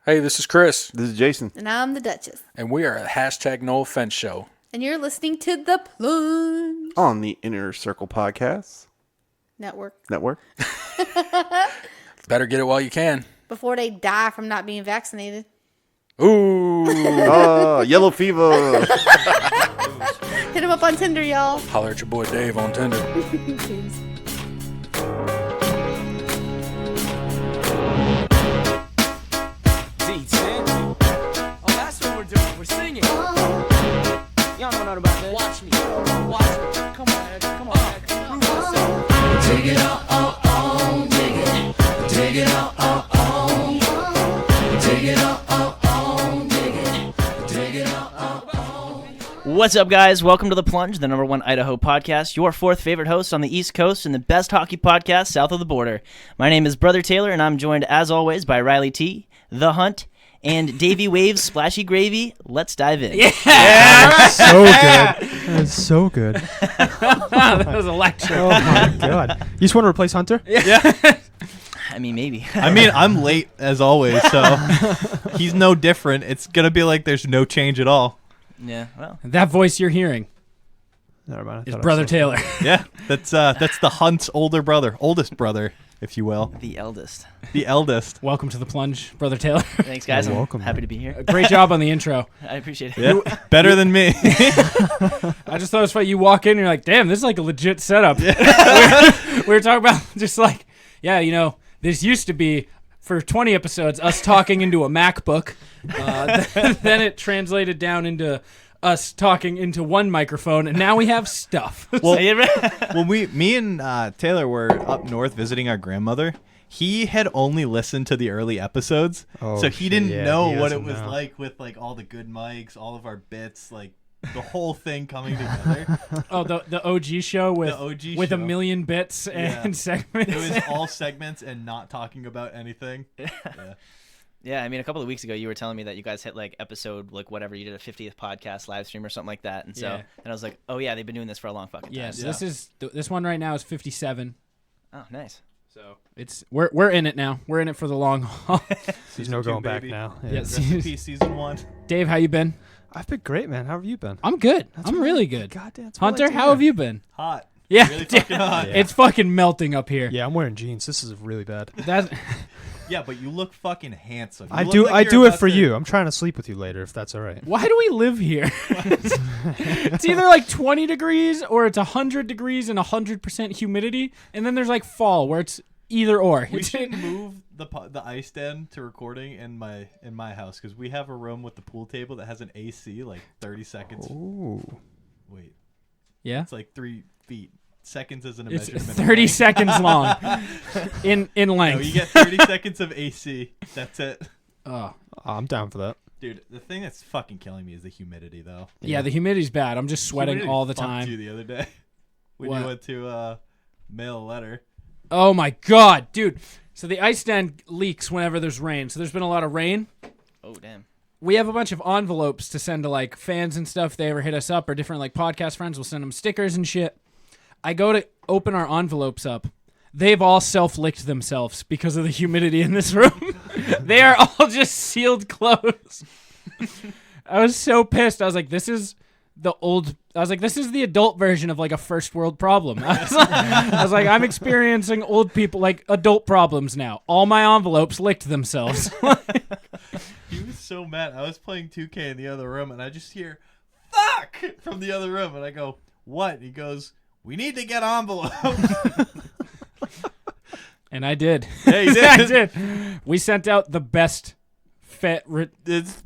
Hey, this is Chris. This is Jason. And I'm the Duchess. And we are a hashtag no offense show. And you're listening to The Plunge On the Inner Circle Podcast Network. Better get it while you can. Before they die from not being vaccinated. Ooh. Yellow fever. Hit him up on Tinder, y'all. Holler at your boy Dave on Tinder. Cheers. D10. Oh, that's what we're doing. We're singing. Y'all don't know about that. Watch me. Watch me. Come on, Ed. Come on, Ed. Prove yourself. Dig it up, dig it. Dig it up, dig it up, dig it. Dig it up, What's up, guys? Welcome to The Plunge, the #1 Idaho podcast, your fourth favorite host on the East Coast and the best hockey podcast south of the border. My name is Brother Taylor, and I'm joined, as always, by Riley T, The Hunt, and Davey Waves, Splashy Gravy. Let's dive in. Yeah! So good. That's so good. That was electric. Oh, my God. You just want to replace Hunter? Yeah. I mean, maybe. I mean, I'm late, as always, so he's no different. It's going to be like there's no change at all. Yeah, well. That voice you're hearing Never mind. is Brother Taylor. Yeah, that's the Hunt's oldest brother, if you will. The eldest. The eldest. Welcome to The Plunge, Brother Taylor. Thanks, guys. You're I'm welcome, happy man. to be here. Great job on the intro. I appreciate it. Yeah, better than me. I just thought it was funny. You walk in and you're like, damn, this is like a legit setup. we were talking about just like, yeah, you know, this used to be, for 20 episodes, us talking into a MacBook. Then it translated down into us talking into one microphone, and now we have stuff. Well, when me and Taylor were up north visiting our grandmother, he had only listened to the early episodes, so he didn't know what it was like with like all the good mics, all of our bits, like the whole thing coming together. Oh, the OG show with show. a million bits and segments. It was all segments and not talking about anything. Yeah. Yeah, I mean, a couple of weeks ago, you were telling me that you guys hit like episode, like whatever, you did a 50th podcast live stream or something like that. And so, Yeah. and I was like, oh yeah, they've been doing this for a long fucking time. Yes, Yeah. this one right now is 57. Oh, nice. So it's we're in it now. We're in it for the long haul. There's no 2, going back baby. now. Yeah. Rest in peace, season 1. Dave, how you been? I've been great, man. How have you been? I'm good. That's I'm what really I- good. Goddamn. that's what I Hunter, like to how hear. have you been? Hot. Yeah, Really fucking hot. Yeah. It's fucking melting up here. Yeah, I'm wearing jeans. This is really bad. That Yeah, but you look fucking handsome. You I look do like I you're do it about for to- you. I'm trying to sleep with you later, if that's all right. why do we live here? It's either like 20 degrees or it's 100 degrees and 100% humidity, and then there's like fall where it's either or. We should move the ice den to recording in my house because we have a room with the pool table that has an AC like 30 seconds. Ooh. Wait, Yeah, it's like 3 feet. Seconds isn't a it's measurement. 30 seconds long in No, length. you get 30 seconds of AC. That's it. Oh. I'm down for that. Dude, the thing that's fucking killing me is the humidity, though. Yeah, the humidity's bad. I'm just sweating Humidity all the fucked time. you the other day when What? you went to mail a letter. Oh my god, dude. So the ice den leaks whenever there's rain. So there's been a lot of rain. Oh, damn. We have a bunch of envelopes to send to like fans and stuff. If they ever hit us up, or different like podcast friends will send them stickers and shit. I go to open our envelopes up. They've all self-licked themselves because of the humidity in this room. They are all just sealed closed. I was so pissed. I was like, this is the adult version of like a first world problem. I was like, I'm experiencing old people, like adult problems now. All my envelopes licked themselves. He was so mad. I was playing 2K in the other room, and I just hear, fuck, from the other room. And I go, what? He goes, we need to get envelopes. And I did. Yeah, you did. I did. We sent out the best It's,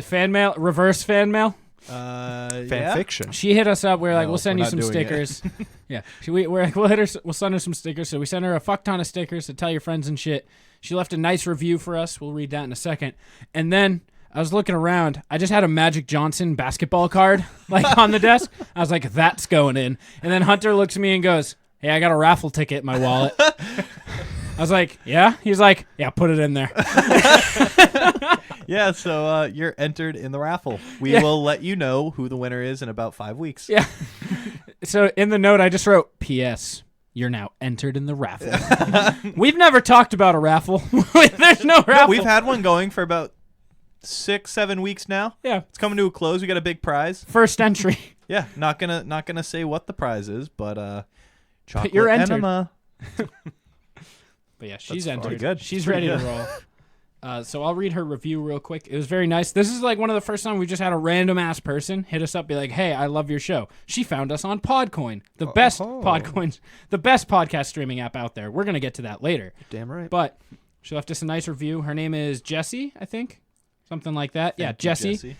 fan mail, reverse fan mail. Fan fiction. She hit us up. We were like, No, we'll send we're you some not doing it. stickers. Yeah. We're like, we'll send her some stickers. So we sent her a fuck ton of stickers to tell your friends and shit. She left a nice review for us. We'll read that in a second. And then I was looking around. I just had a Magic Johnson basketball card like on the desk. I was like, that's going in. And then Hunter looks at me and goes, hey, I got a raffle ticket in my wallet. I was like, yeah? He's like, yeah, put it in there. yeah, so you're entered in the raffle. We will let you know who the winner is in about 5 weeks. Yeah. So in the note, I just wrote, P.S. you're now entered in the raffle. We've never talked about a raffle. There's no raffle. We've had one going for about 6-7 weeks now. Yeah. It's coming to a close. We got a big prize. First entry. Yeah, not gonna say what the prize is, but chocolate you're entered. enema. But yeah, she's That's entered. pretty good. She's Pretty ready to roll. So I'll read her review real quick. It was very nice. This is like one of the first time we just had a random ass person hit us up, be like, "Hey, I love your show." She found us on Podcoin, the best Podcoin, the best podcast streaming app out there. We're gonna get to that later. Damn right. But she left us a nice review. Her name is Jessie, I think, something like that. Yeah, Jessie.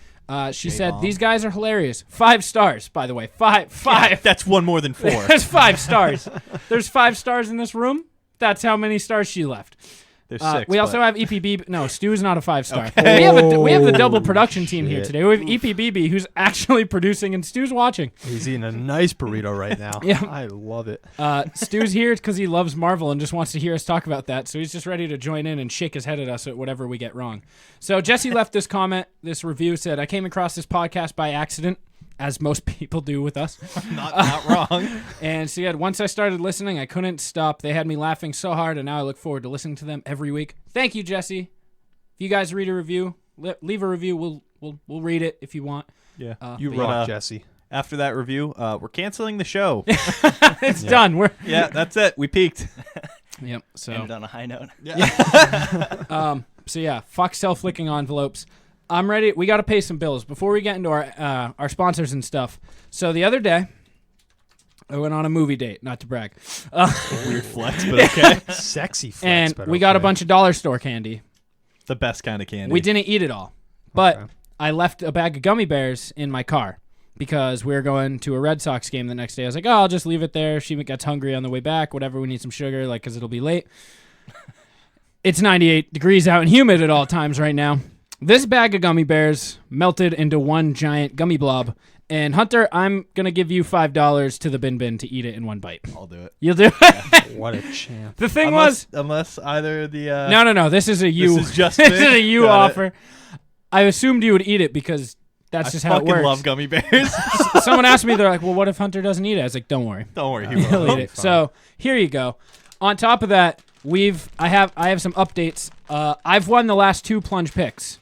She said, "These guys are hilarious. 5 stars, by the way. Five. Yeah, that's one more than 4. There's 5 stars. There's 5 stars in this room. That's how many stars she left. There's 6. We also have EPB. No, Stu's not a 5-star. Okay. We have the double production team here today. We have EPBB, who's actually producing, and Stu's watching. He's eating a nice burrito right now. Yeah. I love it. Stu's here because he loves Marvel and just wants to hear us talk about that. So he's just ready to join in and shake his head at us at whatever we get wrong. So Jesse left this comment, this review, said, "I came across this podcast by accident, as most people do with us." not wrong. And she said, "Once I started listening, I couldn't stop. They had me laughing so hard, and now I look forward to listening to them every week." Thank you, Jesse. If you guys read a review, leave a review. We'll read it if you want. Yeah, You but, rock, Jesse. After that review, we're canceling the show. It's done. Yeah, that's it. We peaked. Yep. So Ended on a high note. So yeah, fuck self-licking envelopes. I'm ready. We got to pay some bills before we get into our sponsors and stuff. So the other day, I went on a movie date. Not to brag. Weird flex, but okay. Sexy flex, And but we got a okay. bunch of dollar store candy. The best kind of candy. We didn't eat it all, but Okay. I left a bag of gummy bears in my car because we were going to a Red Sox game the next day. I was like, "Oh, I'll just leave it there. She gets hungry on the way back. Whatever. We need some sugar, like, because it'll be late." It's 98 degrees out and humid at all times right now. This bag of gummy bears melted into one giant gummy blob. And Hunter, I'm going to give you $5 to the bin to eat it in one bite. I'll do it. You'll do it? What a champ. The thing was... Unless either the... No. This is a you. This is just this me? is a you Got it. offer. I assumed you would eat it because that's just how it fucking works. love gummy bears. Someone asked me, they're like, "Well, what if Hunter doesn't eat it?" I was like, "Don't worry. Don't worry. He He'll will. eat it." So here you go. On top of that, I have some updates. I've won the last 2 plunge picks.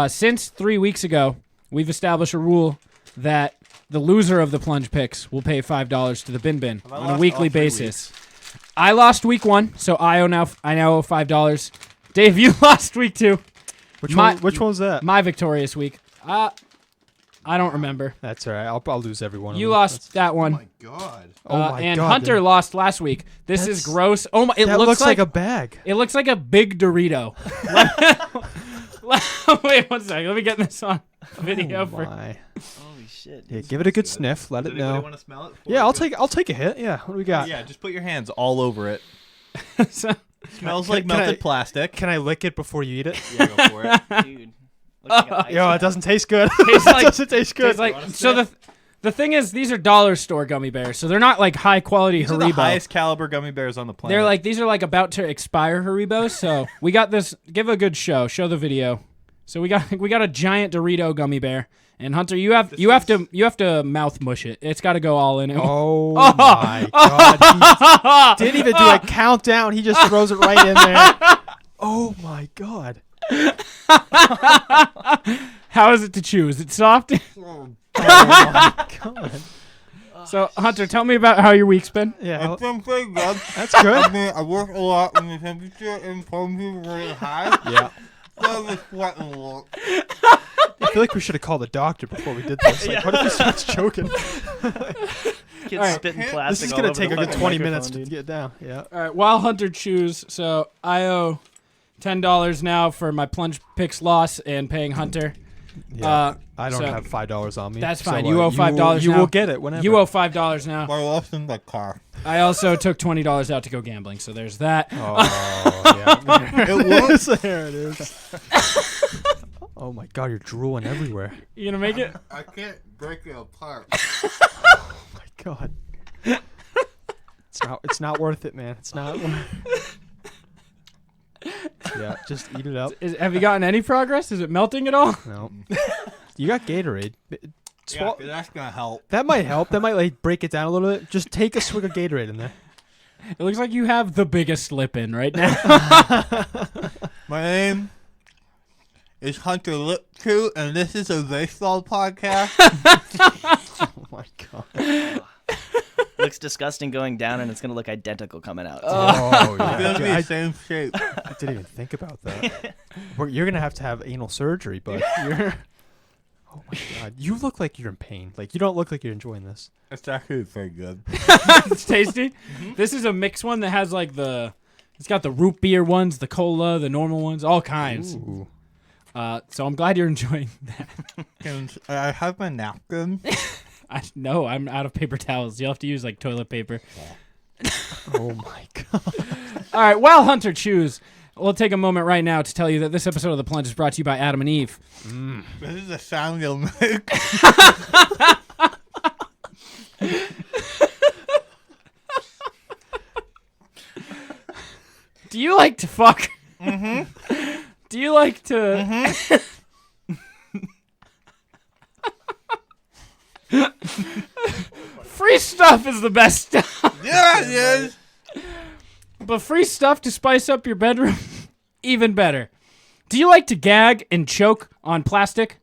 Since 3 weeks ago, we've established a rule that the loser of the plunge picks will pay $5 to the bin on a weekly basis. I lost week 1, so I now owe $5. Dave, you lost week 2. Which one was that? My victorious week. I don't remember. That's all right. I'll lose every one of You them. lost that one. God. Oh my and God, Hunter dude. lost last week. This is That's- gross. Oh my! It That looks like a bag. It looks like a big Dorito. Wait 1 second. Let me get this on video Oh for. my. Holy shit. Yeah, give it a good sniff. Let Does it anybody know. want to smell it? Yeah, I'll take a hit. Yeah, what do we got? Yeah, just put your hands all over it. So- Smells Can- like can melted I- plastic. Can I lick it before you eat it? Yeah, go for it. Dude. Looks like an ice Yo, cream. it doesn't taste good. Tastes like- it doesn't taste good. It's like so the thing is these are dollar store gummy bears, so they're not like high quality These are Haribo. the highest caliber gummy bears on the planet. They're like these are like about to expire Haribos. So we got this. Give a good show. Show the video. So we got a giant Dorito gummy bear. And Hunter, you have to mouth mush it. It's got to go all in it. Oh my God. He didn't even do a countdown. He just throws it right in there. Oh my God. How is it to chew? Is it soft? Oh my God. So Hunter, tell me about how your week's been. Yeah. been pretty good. That's good. I work a lot when the temperature in Plunge is really high. Yeah. So I was sweating a lot. I feel like we should have called a doctor before we did this. Like, what if he starts choking? Kids All right. spitting This plastic is all going over to take the a good fucking 20 microphone, minutes to dude. get down. Yeah. All right, while Hunter chews, so I owe $10 now for my plunge picks loss and paying Hunter. Yeah. I don't so have $5 on me. that's so, fine. You owe $5 You now. will get it whenever. You owe $5 now. I lost in the car. I also took $20 out to go gambling, so there's that. Oh, yeah. It was. There it is. Oh my God, you're drooling everywhere. You gonna make it? I can't break it apart. Oh my God. It's not worth it, man. It's not. Yeah, just eat it up. Have you gotten any progress? Is it melting at all? No. You got Gatorade. Yeah, that's gonna help. That might help. That might like break it down a little bit. Just take a swig of Gatorade in there. It looks like you have the biggest slip in right now. My name is Hunter Lipchew, and this is a baseball podcast. Oh my god. Looks disgusting going down, and it's gonna look identical coming out. Oh It's gonna yeah. be the same shape. I didn't even think about that. You're gonna have to have anal surgery, but you're. Oh my god. You look like you're in pain. Like you don't look like you're enjoying this. It's actually very good. It's tasty. This is a mixed one that has like it's got the root beer ones, the cola, the normal ones, all kinds. Ooh. So I'm glad you're enjoying that. Can I have my napkin? No, I'm out of paper towels. You'll have to use like toilet paper. Oh my god. All right, while Hunter chews, we'll take a moment right now to tell you that this episode of The Plunge is brought to you by Adam and Eve. This is a sound you'll make. Do you like to fuck? Mm-hmm. Do you like to... Mm-hmm. Free stuff is the best stuff. Yeah, it is. But free stuff to spice up your bedroom, even better. Do you like to gag and choke on plastic?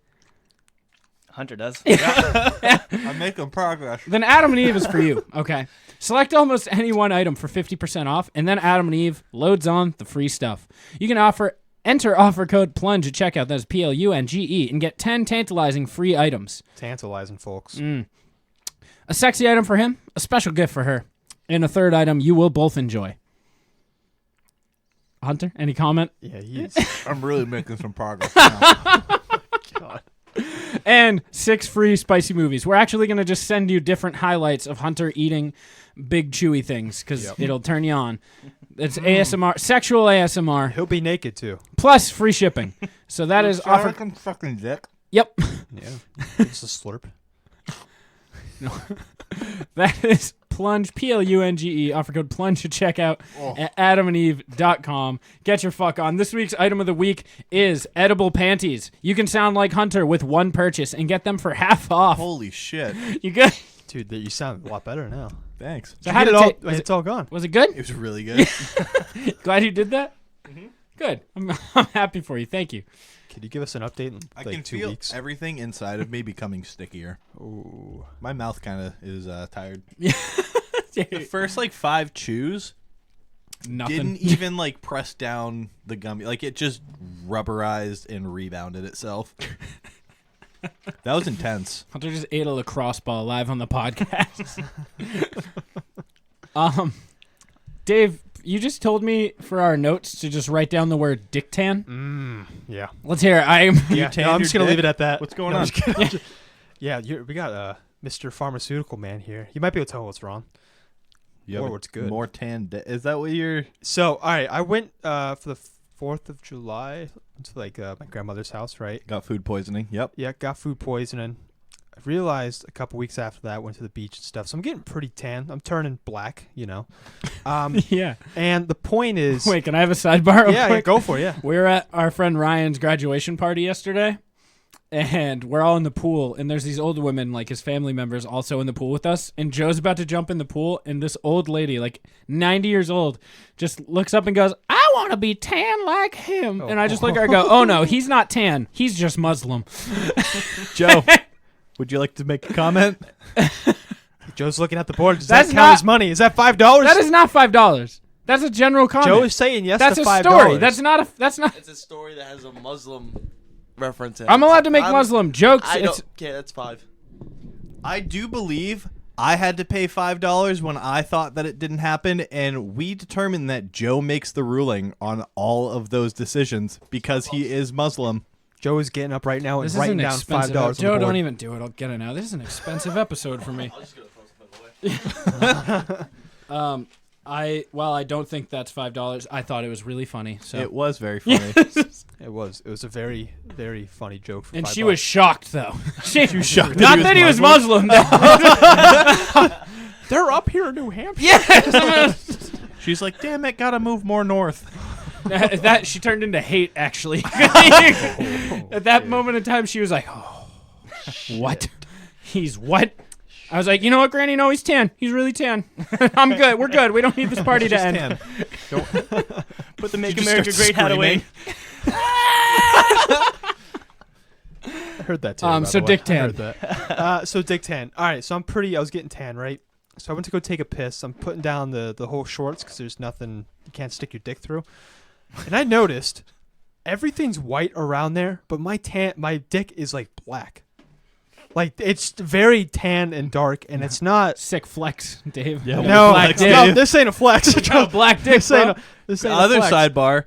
Hunter does. I'm making progress. Then Adam and Eve is for you. Okay. Select almost any one item for 50% off, and then Adam and Eve loads on the free stuff. You can enter offer code PLUNGE at checkout, that is PLUNGE, and get 10 tantalizing free items. Tantalizing, folks. A sexy item for him, a special gift for her, and a third item you will both enjoy. Hunter, any comment? Yeah, he's. I'm really making some progress now. God. And 6 free spicy movies. We're actually going to just send you different highlights of Hunter eating big chewy things because it'll turn you on. It's ASMR, sexual ASMR, He'll be naked too. plus free shipping. So that is Sound offer. like I'm sucking dick. Yep. Yeah. It's a slurp. That is Plunge, PLUNGE, offer code PLUNGE to checkout at adamandeve.com. Get your fuck on. This week's item of the week is edible panties. You can sound like Hunter with one purchase and get them for half off. Holy shit. You good? Dude, you sound a lot better now. Thanks. So how did It's all gone. was it good? It was really good. Glad you did that? Good. I'm happy for you. Thank you. Could you give us an update in I like can 2 feel weeks? everything inside of me becoming stickier. Ooh. My mouth kind of is tired. Yeah. The first like 5 chews Nothing. didn't even like press down the gummy. Like it just rubberized and rebounded itself. That was intense. Hunter just ate a lacrosse ball live on the podcast. Dave, you just told me for our notes to just write down the word dictan. Yeah. Let's hear it. Yeah. tan No, I'm your just gonna dick? leave it at that. What's going No, I'm on? just kidding. Yeah, we got Mr. Pharmaceutical Man here. He might be able to tell what's wrong. You Or have what's good. More tan. Is that what you're? So, all right, I went for the 4th of July to like my grandmother's house, right? Got food poisoning. Yep. Yeah, got food poisoning. I realized a couple weeks after that, went to the beach and stuff. So I'm getting pretty tan. I'm turning black, you know. Yeah. And the point is, Wait, can I have a sidebar? real yeah, quick? go for it. Yeah. We were at our friend Ryan's graduation party yesterday, and we're all in the pool, and there's these old women, like his family members, also in the pool with us, and Joe's about to jump in the pool, and this old lady, like 90 years old, just looks up and goes, "I want to be tan like him." And I just look at her and go, "Oh, no, he's not tan. He's just Muslim." Joe, would you like to make a comment? Joe's looking at the board. Does That's that count not- as money? Is that $5? That is not $5. That's a general comment. Joe is saying yes That's to a $5. story. That's not. It's a story that has a Muslim reference in it. I'm allowed to make I'm- Muslim jokes. I It's don't. Okay, that's 5. I do believe I had to pay $5 when I thought that it didn't happen, and we determined that Joe makes the ruling on all of those decisions because he is Muslim. Joe is getting up right now and This is writing an down expensive. $5 on the Joe, board. don't even do it. I'll get it now. This is an expensive episode for me. I'll just get a post by the way. I don't think that's $5. I thought it was really funny. So It was very funny. It was a very, very funny joke. For and $5. she was shocked though. She was shocked Not that he was Muslim. though. They're up here in New Hampshire. Yes. She's like, damn it, gotta move more north. that she turned into hate actually. At that moment in time, she was like, "Oh, what? He's what?" I was like, you know what, Granny? No, he's tan. He's really tan. I'm good. We're good. We don't need this party to end. Tan. Put the Make just America start Great hat away. I heard that too. So Dick Tan. I heard that. So Dick Tan. All right. So I was getting tan, right? So I went to go take a piss. I'm putting down the whole shorts because there's nothing you can't stick your dick through. And I noticed everything's white around there, but my dick is like black. Like it's very tan and dark, and it's not Sick flex, Dave. Yeah, no, flex, no, Dave. this ain't a flex. Black dick, This ain't bro. this ain't Other a flex. sidebar.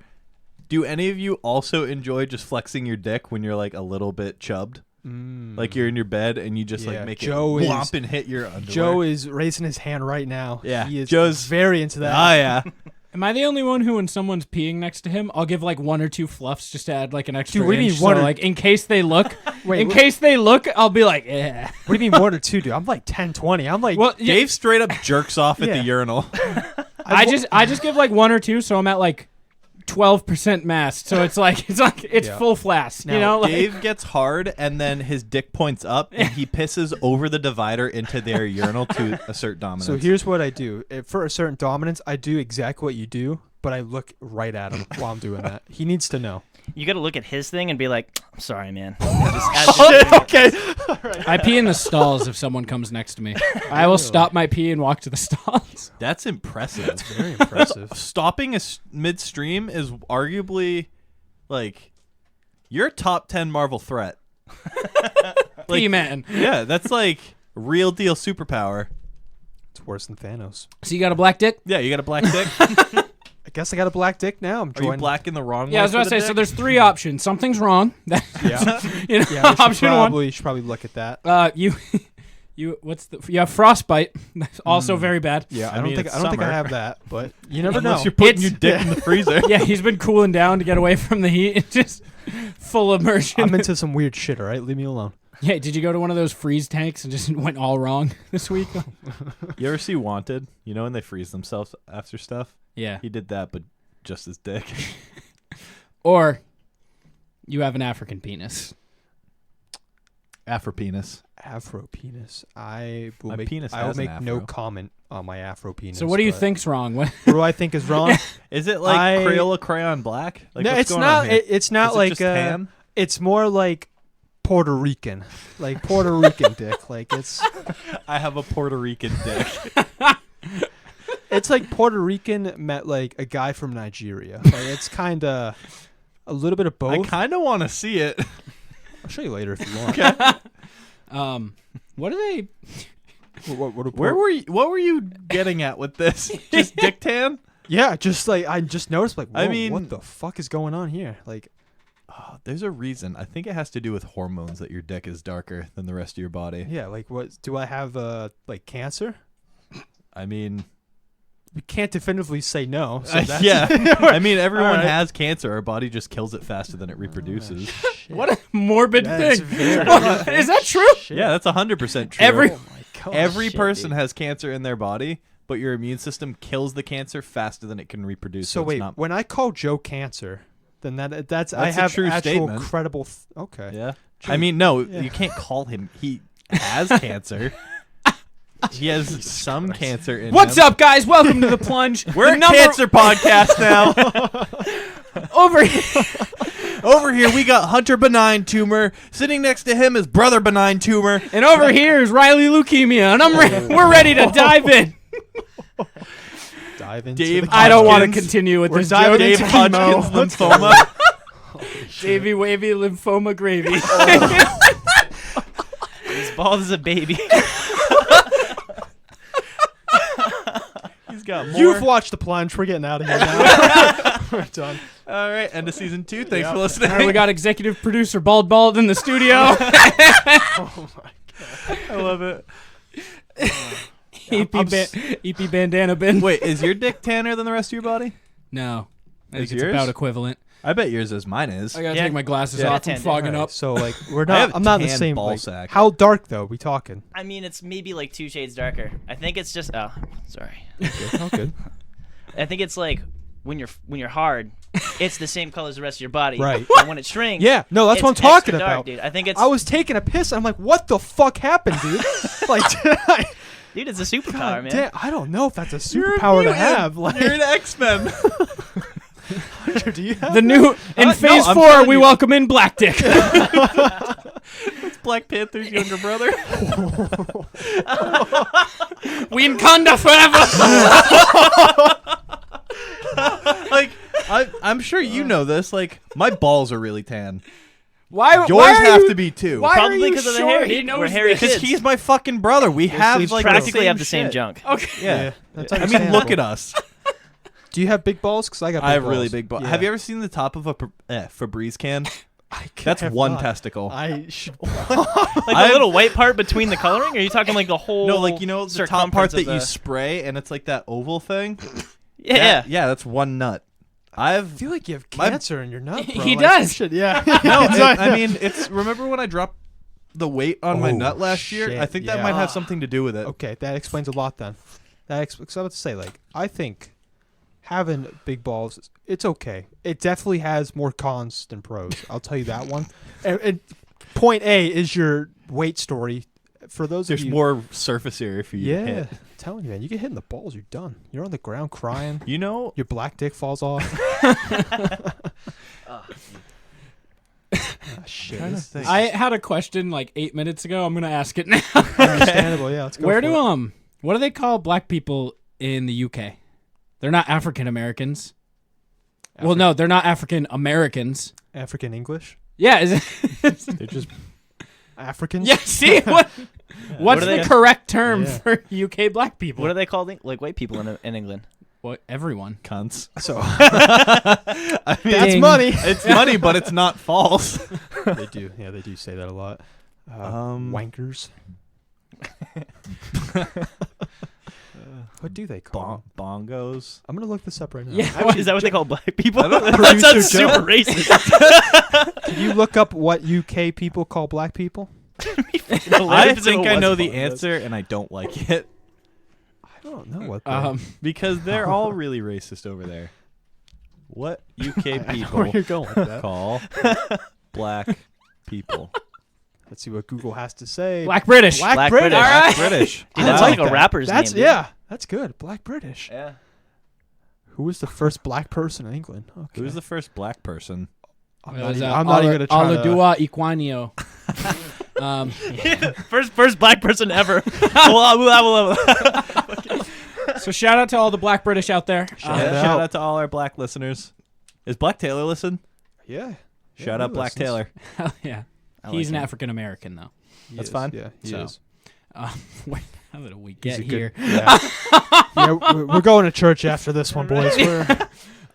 Do any of you also enjoy just flexing your dick when you're like a little bit chubbed? Like you're in your bed and you just Yeah, like make Joe it is- whomp and hit your underwear. Joe is raising his hand right now. Yeah, he is Joe's- very into that. Oh yeah. Am I the only one who, when someone's peeing next to him, I'll give like 1 or 2 fluffs just to add like an extra Dude, what do you inch, mean, one so, or- like in case they look. Wait, in what- case they look, I'll be like, yeah. What do you mean 1 or 2, dude? I'm like 10, 20. I'm like, Well, yeah, Dave straight up jerks off at Yeah. the urinal. I just give like 1 or 2, so I'm at like 12% mass. So it's Yeah. full flask. Now, you know, like, Dave gets hard and then his dick points up and he pisses over the divider into their urinal to assert dominance. so here's what I do. For a certain dominance, I do exactly what you do, but I look right at him while I'm doing that. He needs to know. You got to look at his thing and be like, I'm sorry, man. Just as you're- Okay. I pee in the stalls if someone comes next to me. I will stop my pee and walk to the stalls. That's impressive. Very impressive. Stopping midstream is arguably like you're a top 10 Marvel threat. Pee man. Yeah, that's like real deal superpower. It's worse than Thanos. So you got a black dick? Yeah, you got a black dick. I guess I got a black dick now. I'm Are you joining. black in the wrong way? Yeah, I was about for to the say. So dick? there's 3 options. Something's wrong. Yeah. You know, Yeah, option one. you should probably look at that. You have frostbite. That's also very bad. Yeah, I I mean, don't it's think I summer. have that, but you never know. Unless you're putting It's- your dick in the freezer. Yeah, he's been cooling down to get away from the heat. It's just full immersion. I'm into some weird shit. All right, leave me alone. Yeah, did you go to one of those freeze tanks and just went all wrong this week? You ever see Wanted? You know when they freeze themselves after stuff? Yeah. He did that, but just his dick. Or you have an African penis. Afro penis. Afro penis. I will My make. penis I will has an make no afro. comment on my Afro penis. So what do you but think's wrong? What? What do I think is wrong? Is it like I- Crayola crayon black? Like, No, what's it's going not. on here? It's not Is it like. just tan? It's more like Puerto Rican, like Puerto Rican dick. Like it's. I have a Puerto Rican dick. It's like Puerto Rican met like a guy from Nigeria. Like it's kind of a little bit of both. I kind of want to see it. I'll show you later if you want. What are they? Where were you? What were you getting at with this? Just dick tan? Yeah, just like I just noticed. Like, I whoa, mean- what the fuck is going on here? Like, Oh, there's a reason. I think it has to do with hormones that your dick is darker than the rest of your body. yeah, like what? Do I have like cancer? I mean, We can't definitively say no. So that's, yeah. I mean, everyone Alright. has cancer. Our body just kills it faster than it reproduces. What a morbid That's thing. very Is that true? Yeah, that's 100% true. Every- Oh my god. Every shit, person dude. has cancer in their body, but your immune system kills the cancer faster than it can reproduce. So it's wait, not, when I call Joe cancer, then that's I That's a have true actual statement. credible. Okay. yeah. I mean, no, Yeah. you can't call him. He has cancer. He has some cancer in What's him. up, guys? Welcome to the Plunge. We're The a cancer podcast now. over here. Over here, we got Hunter Benign Tumor. Sitting next to him is Brother Benign Tumor. And over here is Riley Leukemia, and we're ready to dive in. Dive into Dave the I don't want to Hodgkins. continue with We're this diving joke. Dave into Hodgkins chemo. lymphoma. Davy wavy lymphoma gravy. He's bald as a baby. He's got more. You've watched the Plunge. We're getting out of here now. We're done. All right, end of season 2. Thanks for All listening. right, we got executive producer Bald in the studio. I love it. EP bandana bin. Wait, is your dick tanner than the rest of your body? No, I Is think it's yours? about equivalent. I bet yours is. Mine is. I gotta Yeah. take my glasses Yeah. off. I'm Tan, fogging Alright, up. So like we're I have not. I'm not in the tan same. ball Like, sack. how dark though? We talking? I mean, it's maybe like 2 shades darker. I think it's just. Oh, sorry. Oh, good. I think it's like when you're hard, it's the same color as the rest of your body. Right. And when it shrinks, Yeah, no, that's it's what I'm talking extra dark, about. dude. I think it's I was taking a piss, and I'm like, what the fuck happened, dude? Like, dude, it's a superpower, man. damn, I don't know if that's a superpower to have. Like, You're an X-Men. do you have The new in Phase I'm 4, telling we you. welcome in Black Dick. It's Black Panther's younger brother. We in Wakanda forever. Like, I'm sure you know this. Like, my balls are really tan. Why? Yours why are have you- to be too. Why Probably are you because of the sure hair. He knows We're hairy this? Because kids. he's my fucking brother. We have sleeves like practically have the same same junk. Okay. Yeah. that's I mean, understandable. look at us. Do you have big balls? Because I got. Big I have balls. really big balls. Yeah. Have you ever seen the top of a Febreze can? I That's have one not. testicle. I should. Like the little white part between the coloring? Or are you talking like the whole No, like, you know, the top part circumference that of you the- spray and it's like that oval thing? Yeah. Yeah, that's one nut. I feel like you have My- cancer in your nut, bro. He Like, does. Shit, yeah. No, I mean, it's. Remember when I dropped the weight on my Oh, nut last year? shit, I think that yeah. might have something to do with it. Okay, that explains a lot then. Because I was about to say, like, I think having big balls, it's okay. It definitely has more cons than pros. I'll tell you that one. And point A is your weight story. For those There's of you, more surface area for you to yeah, hit. I'm telling you, man, you get hit in the balls, you're done. You're on the ground crying. You know, Your black dick falls off. Shit. trying to This think. is I had a question like 8 minutes ago. I'm gonna ask it now. understandable. Yeah, let's go. Where for do it. what do they call black people in the UK? They're not African Americans. Well, no, they're not African Americans. African English? Yeah, is it? They're just Africans? Yeah. See what's What are the they- correct term Yeah. for UK black people? What are they called? Like white people in England? What everyone? cunts. So I mean, that's Ding. money. it's money, but it's not false. They do. Yeah, they do say that a lot. Wankers. What do they call them? Bongos. I'm going to look this up right now. Yeah. Is that what they call black people? I don't know. That sounds Producer Joe. super racist. Can you look up what UK people call black people? I think I know the answer, and I don't like it I don't know what they because they're all really racist over there. What UK I know where people you're going with that. call black people? Let's see what Google has to say. Black British. Black British. British. All right. British. Dude, I that's like like a that. rapper's That's name. dude. yeah. That's good. Black British. Yeah. Who was the first blak person in England? Okay. Who was the first black person? I'm not even going to try to... Aladua Iquanio. First black person ever. So shout out to all the black British out there. Shout out to all our black listeners. Is Black Taylor listen? Yeah. Shout he out Black listens. Taylor. Hell yeah. I He's like an him. African American though. He That's is, fine. Yeah, he So, is. Wait, how did we He's get a here? good- Yeah. Yeah, we're going to church after this one, boys. We're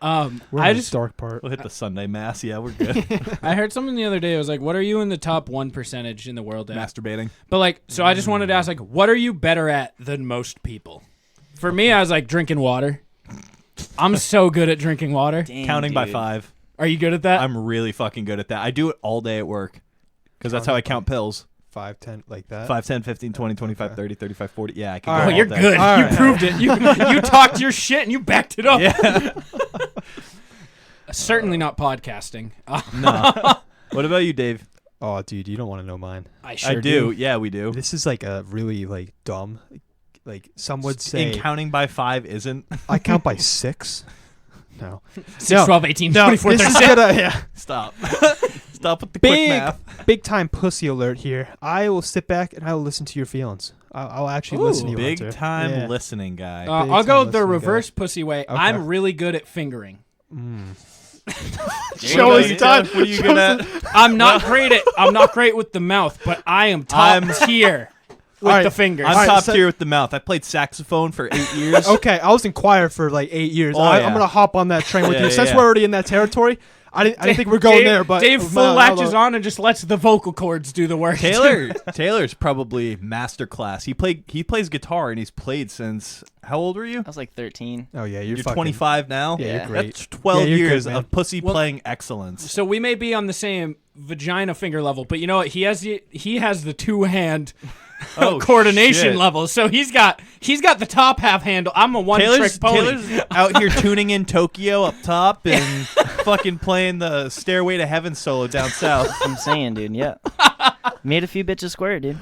I in just the dark part. We'll hit the Sunday mass. Yeah, we're good. I heard something the other day. I was like, "What are you in the top 1% in the world at?" Masturbating. But like, so I just wanted to ask, like, what are you better at than most people? For me, I was like drinking water. I'm so good at drinking water. Dang, Counting by dude. 5. Are you good at that? I'm really fucking good at that. I do it all day at work because that's how I count pills. 5, 10, like that. 5, 10, 15, 20, 25, Okay. 30, 35, 40. Yeah, I can All go right. Oh, all you're day. good. All You right. proved it. You talked your shit and you backed it up. Yeah. Certainly not podcasting. No. What about you, Dave? Oh, dude, you don't want to know mine. I sure I do. Yeah, we do. This is like a really like dumb. Like some would say, In counting by 5 isn't. I count by 6. No. 6, No. 12, 18, No, 24, this is 36. gonna, yeah. Stop. Stop with the quick Big, math. big time pussy alert here. I will sit back and I will listen to your feelings. I'll actually listen to you. Big answer. time Yeah. listening guy. Big I'll go time the listening reverse pussy way. Okay. I'm really good at fingering. Joey's done. What are you good at? I'm not great with the mouth, but I am top tier with Alright, the fingers. I'm All right, top so- tier with the mouth. I played saxophone for 8 years. Okay, I was in choir for like 8 years. Oh, I'm yeah. gonna hop on that train with Yeah, you. Since yeah. we're already in that territory, I didn't think we're going Dave, there. But Dave no, full no, latches no. on and just lets the vocal cords do the work. Taylor's probably master class. He plays guitar and he's played since how old were you? I was like 13. Oh yeah, You're fucking, 25 now. Yeah, Yeah. you're great. That's 12 Yeah, you're good, years man. of pussy Well- playing excellence. So we may be on the same vagina finger level, but you know what? He has the two hand coordination shit. levels. So he's got the top half handle. I'm a one-trick pony. Taylor's out here tuning in Tokyo up top and fucking playing the Stairway to Heaven solo down south. I'm saying, dude. Yeah. Made a few bitches square, dude.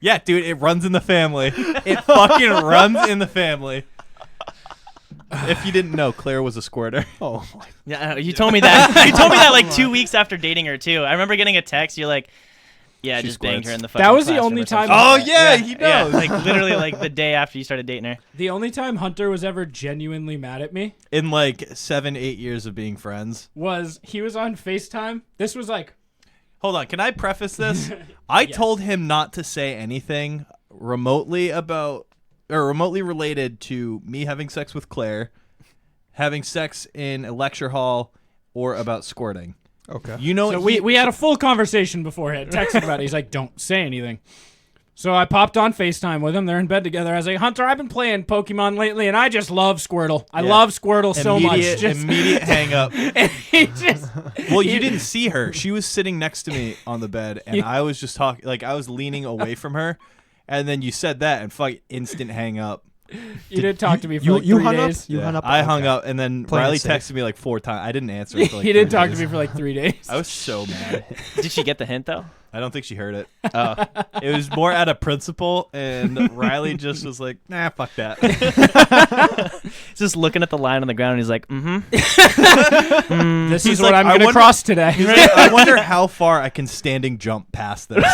Yeah, dude, it runs in the family. It fucking runs in the family. If you didn't know, Claire was a squirter. Oh, Yeah, you told me that. You told me that like 2 weeks after dating her too. I remember getting a text. You're like, "Yeah, I She just banged squirts. her in the fucking That was the classroom only or something time- Oh, like that." yeah, he knows. Like literally like the day after you started dating her. The only time Hunter was ever genuinely mad at me In like 7-8 years of being friends. was he was on FaceTime. This was like, Hold on, can I preface this? I told him not to say anything remotely related to me having sex with Claire, having sex in a lecture hall, or about squirting. okay. You know, so we had a full conversation beforehand, texting about it. He's like, don't say anything. So I popped on FaceTime with him. They're in bed together. I was like, Hunter, I've been playing Pokemon lately, and I just love Squirtle. I love Squirtle so much. Immediate hang up. And he just, Well, you didn't see her. She was sitting next to me on the bed, and I was just talking, like I was leaning away from her, and then you said that, and fuck, instant hang up. you did talk to me for You like you 3 hung days. up. You hung up. I hung Okay. up, and then Playing Riley it safe. texted me like 4 times. I didn't answer. For like He did 3 talk to days. me for like 3 days. I was so mad. Did she get the hint though? I don't think she heard it. Oh, It was more out of principle, and Riley just was like, "Nah, fuck that." he's just looking at the line on the ground. And he's like, "Mm-hmm." This He's is what like, I'm I going to wonder- cross today. He's like, I wonder how far I can standing jump past this.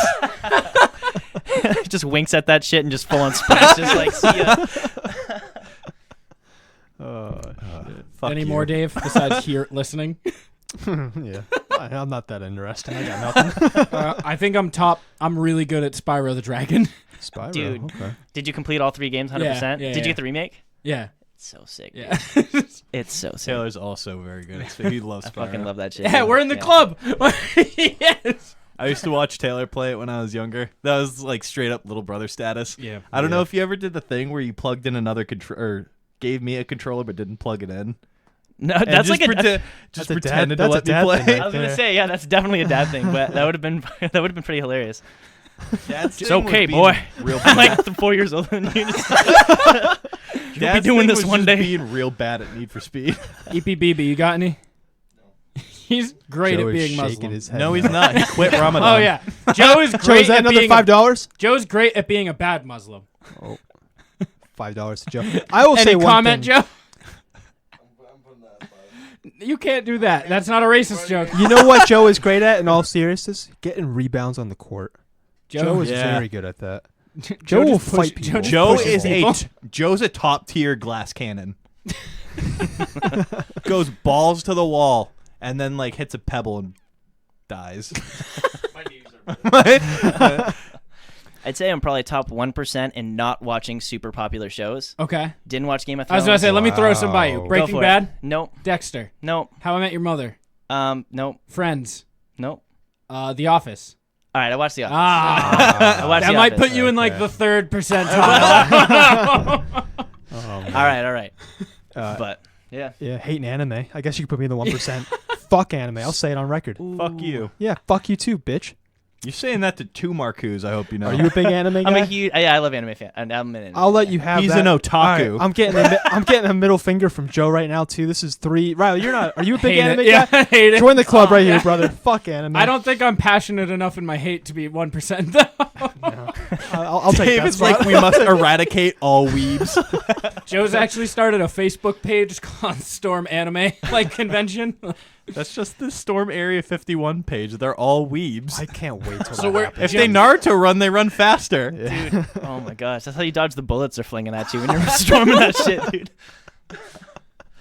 Just winks at that shit and just full on sprints. Just like, see ya. Fuck Any you. more, Dave, besides here listening? Yeah. I'm not that interested. I got nothing. I think I'm really good at Spyro the Dragon. Spyro. Dude. Okay. Did you complete all 3 games 100%? Yeah, Did you get the remake? Yeah. It's so sick. Yeah. Dude. It's so sick. Taylor's also very good. He loves I Spyro. fucking love that shit. Yeah, dude. we're in the Yeah. club. Yes. I used to watch Taylor play it when I was younger. That was like straight up little brother status. Yeah. I don't know if you ever did the thing where you plugged in another control or gave me a controller but didn't plug it in. No, And that's like a. That's a pretended dad- to let that's a me dad play. thing, I was gonna there. say, yeah, that's definitely a dad thing, but that would have been pretty hilarious. Dad's It's thing was okay, being boy. Real I'm bad. like 4 years older than you. Just, Dad's doing thing this was one just day. Being real bad at Need for Speed. EPBB, you got any? He's great Joe at is being shaking Muslim. his head. No, he's not. He quit Ramadan. Oh yeah, Joe is Joe, great is that at another being $5? Joe's great at being a bad Muslim. $5 to Joe. I will say Any one comment, thing. Joe? You can't do that. That's not a racist joke. You know what Joe is great at? In all seriousness, getting rebounds on the court. Joe is Yeah. very good at that. Joe will just push- fight people. Joe pushes is people. Joe's a top tier glass cannon. Goes balls to the wall and then like hits a pebble and dies. I'd say I'm probably top 1% in not watching super popular shows. Okay. Didn't watch Game of I Thrones. was gonna say, let me throw some by you. Wow. Breaking Go for Bad, It. Nope. Dexter, Nope. How I Met Your Mother, Nope. Friends, Nope. The Office. All right, I watched The Office. Ah, I watched that The might Office. put you in like Okay. the 3rd percentile. Oh, man. All right. Uh, But yeah. Yeah, hating anime. I guess you could put me in the 1%. Fuck anime. I'll say it on record. Fuck you. Yeah, fuck you too, bitch. You're saying that to 2 Marcus, I hope you know. Are you a big anime guy? I'm a huge. Yeah, I love anime fan. I'm an anime I'll let fan. you have He's that. an otaku. All right, I'm getting a middle finger from Joe right now too. This is 3. Riley, you're not. Are you a big Hate anime it. Yeah, guy? I hate it. Join the club right here, yeah. brother. Fuck anime. I don't think I'm passionate enough in my hate to be 1% though. I'll take that David's spot. like, we must eradicate all weebs. Joe's actually started a Facebook page called Storm Anime convention. That's just the Storm Area 51 page. They're all weebs. I can't wait till So that we're- happens. If they Naruto run, they run faster. Dude, oh my gosh, that's how you dodge the bullets they're flinging at you when you're storming that shit, dude.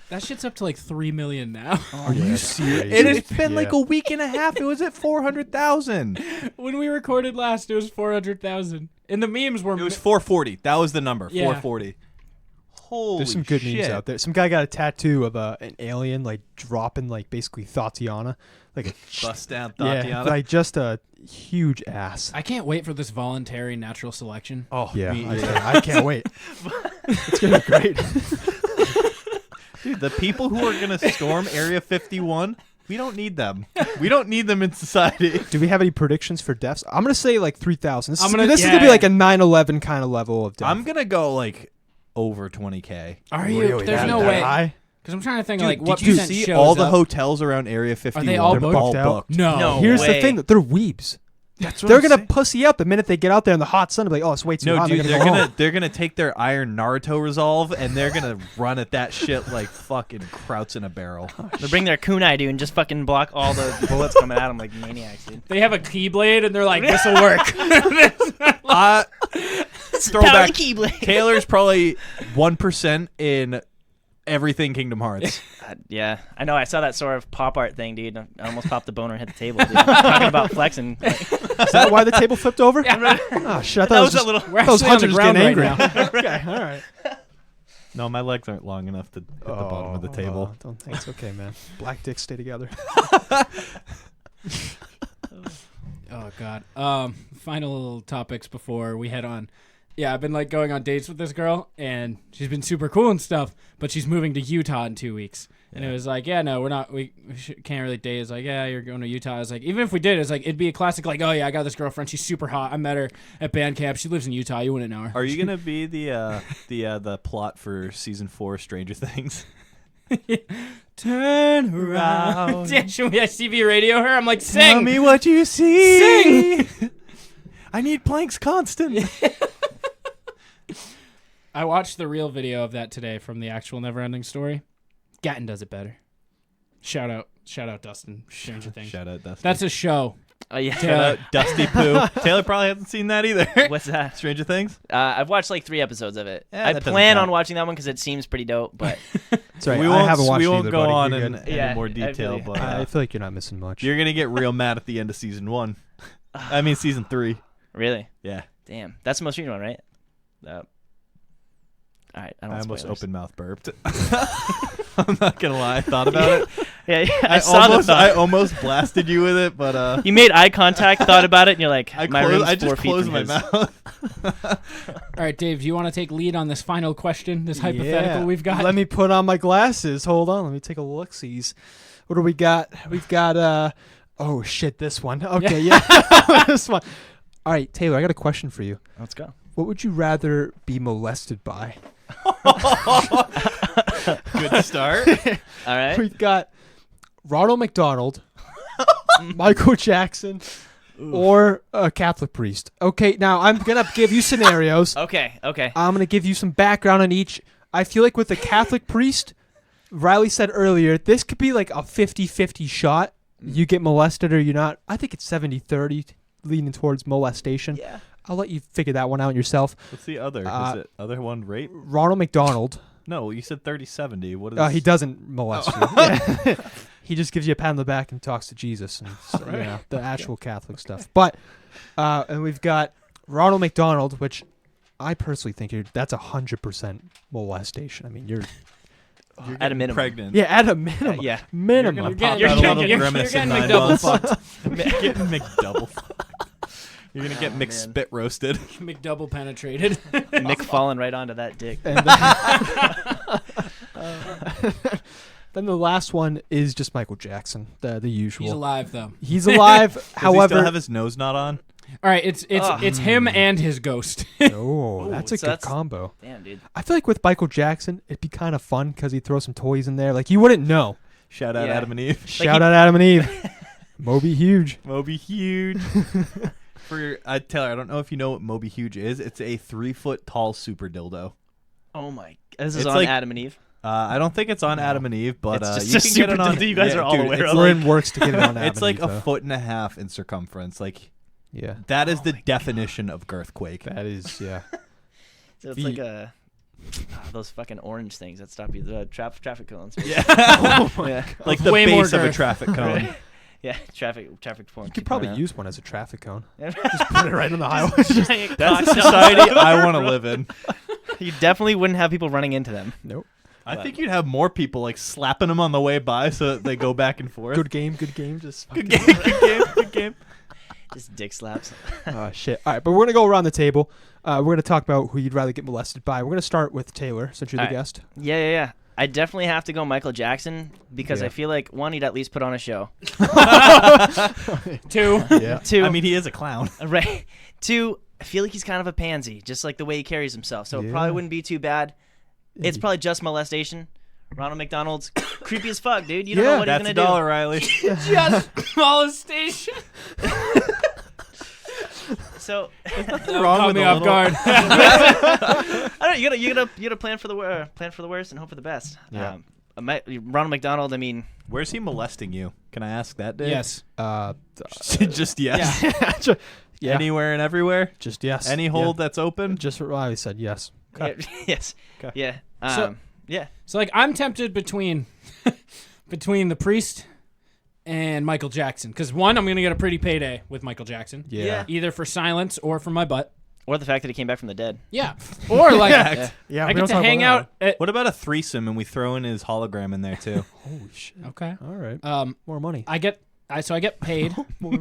That shit's up to like 3 million now. Are you serious? It's been like a week and a half. It was at 400,000. When we recorded last, it was 400,000. And the memes were It was 440. That was the number. Yeah. 440. Holy There's some good shit. memes out there. Some guy got a tattoo of an alien like dropping like basically Tatiana, like a Bust down yeah, Tatiana. like just a huge ass. I can't wait for this voluntary natural selection. Oh, Yeah, me I can't wait. It's gonna be great. Dude, the people who are going to storm Area 51 We don't need them. We don't need them in society. Do we have any predictions for deaths? I'm gonna say like 3,000. This is yeah, gonna be like a 9/11 kind of level of death. I'm gonna go like over 20K. Are you? Really? There's That- no that way. high? Because I'm trying to think Dude, like what did you percent see shows all the up. hotels around Area 51? Are they all They're booked? booked out? No. No. Here's way. the thing: that they're weebs. That's what They're I'm gonna saying. pussy out the minute they get out there in the hot sun. Be like, oh, it's way too No, hot. dude, they're gonna go home. they're gonna take their iron Naruto resolve and they're gonna run at that shit like fucking krauts in a barrel. They bring their kunai, dude, and just fucking block all the bullets coming at them like maniacs, dude. They have a keyblade and they're like, this will work. Power Throwback. keyblade. Taylor's probably 1% in everything Kingdom Hearts. Yeah, I know. I saw that sort of pop art thing, dude. I almost popped the boner and hit the table, dude. Talking about flexing. Like, Is that why the table flipped over? Oh shit! I thought that it was was a little. We're those actually on the hunters ground getting right angry. now. Okay, all right. No, my legs aren't long enough to hit the bottom of the table. Don't think it's okay, man. Black dicks stay together. Oh God. Final topics before we head on. Yeah, I've been like going on dates with this girl, and she's been super cool and stuff. But she's moving to Utah in 2 weeks, and it was like, yeah, no, we're not. We can't really date. It's like, yeah, you're going to Utah. It's like, even if we did, it's like it'd be a classic. Like, oh yeah, I got this girlfriend. She's super hot. I met her at band camp. She lives in Utah. You wouldn't know her. Are you gonna be the plot for season 4 Stranger Things? Turn around. Yeah, should we CB radio her? I'm like, sing. Tell me what you see. Sing. I need planks constant. I watched the real video of that today from the actual Neverending Story. Gatton does it better. Shout out Dustin. Stranger Things. Shout out Dusty. That's a show. Oh yeah. Shout out Dusty Poo. Taylor probably hasn't seen that either. What's that? Stranger Things? I've watched like 3 episodes of it. Yeah, I that doesn't plan on count. watching that one because it seems pretty dope. But Sorry, we I won't, haven't watched we won't either, go buddy. on You're in good. Yeah, more I detail, really- but I feel like you're not missing much. you're gonna get real mad at the end of season 1. I mean season 3. really, Yeah. damn, that's the most recent one, right? All right, I don't I want almost spoilers. open mouth burped. I'm not gonna lie, I thought about it. Yeah, I saw the thought. I almost blasted you with it, but You made eye contact, thought about it, and you're like, I my room's just 4 feet closed from my his. mouth. All right, Dave, do you want to take lead on this final question, this hypothetical Yeah. we've got? Let me put on my glasses. Hold on. Let me take a look-sees. What do we got? We've got oh shit, this one. Okay, yeah. This one. All right, Taylor, I got a question for you. Let's go. What would you rather be molested by? Good start. All right. We've got Ronald McDonald, Michael Jackson, or a Catholic priest. Okay, now I'm going to give you scenarios. Okay. I'm going to give you some background on each. I feel like with the Catholic priest, Riley said earlier, this could be like a 50-50 shot. You get molested or you're not. I think it's 70-30 leaning towards molestation. Yeah. I'll let you figure that one out yourself. What's the other? Is it other one rape? Ronald McDonald. No, you said 30-70. What is He doesn't molest you. Yeah. He just gives you a pat on the back and talks to Jesus and you know, the actual Catholic stuff. But and we've got Ronald McDonald, which I personally think that's 100% molestation. I mean, you're At a minimum. pregnant? yeah, at a minimum. Yeah. Minimum. You're gonna You're pop getting- out a little you're grimace getting in 9 McDouble months. fucked. You're getting McDouble fucked. You're gonna get Oh, McSpit roasted. McDouble penetrated. Mick falling right onto that dick. And then the last one is just Michael Jackson, the usual. He's alive though. He's alive. Does he However, still have his nose knot on? All right, it's him and his ghost. oh, that's a so good that's- combo. Damn, dude. I feel like with Michael Jackson, it'd be kind of fun because he'd throw some toys in there. Like you wouldn't know. Shout out Yeah. Adam and Eve. Shout out Adam and Eve. Moby Huge. Moby Huge. For Taylor, I don't know if you know what Moby Huge is. It's a 3-foot tall super dildo. Oh my. This is It's on like- Adam and Eve. I don't think it's on Adam and Eve, but It's just you a can super get it on. dildo you guys are all dude, aware it's of. We're like- in works to get it on Adam It's like and Eve, a though. foot and a half in circumference. Like Yeah. that is the definition of girthquake. That is, yeah. So it's like a those fucking orange things that stop you, the traffic cones. Yeah. Yeah. Like the Way more base of a girth. traffic cone. Yeah, traffic porn. You could probably use one as a traffic cone. Just Put it right on the highway. That's the society I want to live in. You definitely wouldn't have people running into them. Nope. I think you'd have more people like slapping them on the way by so that they go back and forth. Good game, good game. Just Good game, good game, good game. Just dick slaps. Oh, shit. All right, but we're going to go around the table. We're going to talk about who you'd rather get molested by. We're going to start with Taylor, since you're the All right. guest. Yeah. I definitely have to go Michael Jackson because I feel like, one, he'd at least put on a show. 2. Yeah. Two, I mean, he is a clown. right. 2, I feel like he's kind of a pansy, just like the way he carries himself. So it probably wouldn't be too bad. It's probably just molestation. Ronald McDonald's creepy as fuck, dude. You don't know what he's That's gonna $1, do. Riley. Just molestation. So wrong Caught with me a off little- guard. I don't know. You gotta plan for the worst and hope for the best. Yeah. Ronald McDonald. I mean, Where's he molesting you? Can I ask that, Dave? Yes. Just yes. Yeah. Anywhere and everywhere? Just yes. Any hold that's open? Just what Riley said. Yes. yes, Okay. yeah, So- yeah. So like I'm tempted between the priest and Michael Jackson because one, I'm gonna get a pretty payday with Michael Jackson. Yeah. Either for silence or for my butt. Or the fact that he came back from the dead. Yeah. Or like Yeah. I get to hang out at What about a threesome and we throw in his hologram in there too? Holy shit. Okay. All right. More money. I get paid.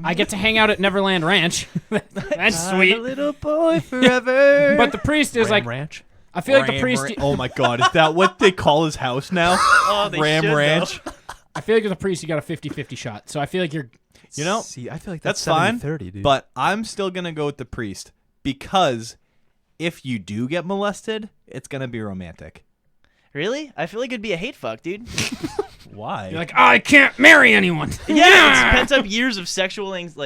I get to hang out at Neverland Ranch. That's sweet. Little boy forever. But the priest is like Ranch. I feel like the priest Oh my God, is that what they call his house now? Oh, they Ram should, Ranch. I feel like as a priest you got a 50-50 shot. So I feel like you're You know, See, I feel like that's that's fine. 30, dude. But I'm still gonna go with the priest because if you do get molested, it's gonna be romantic. Really? I feel like it'd be a hate fuck, dude. Why? like I can't marry anyone. Yeah, it's pent up years of sexual angst.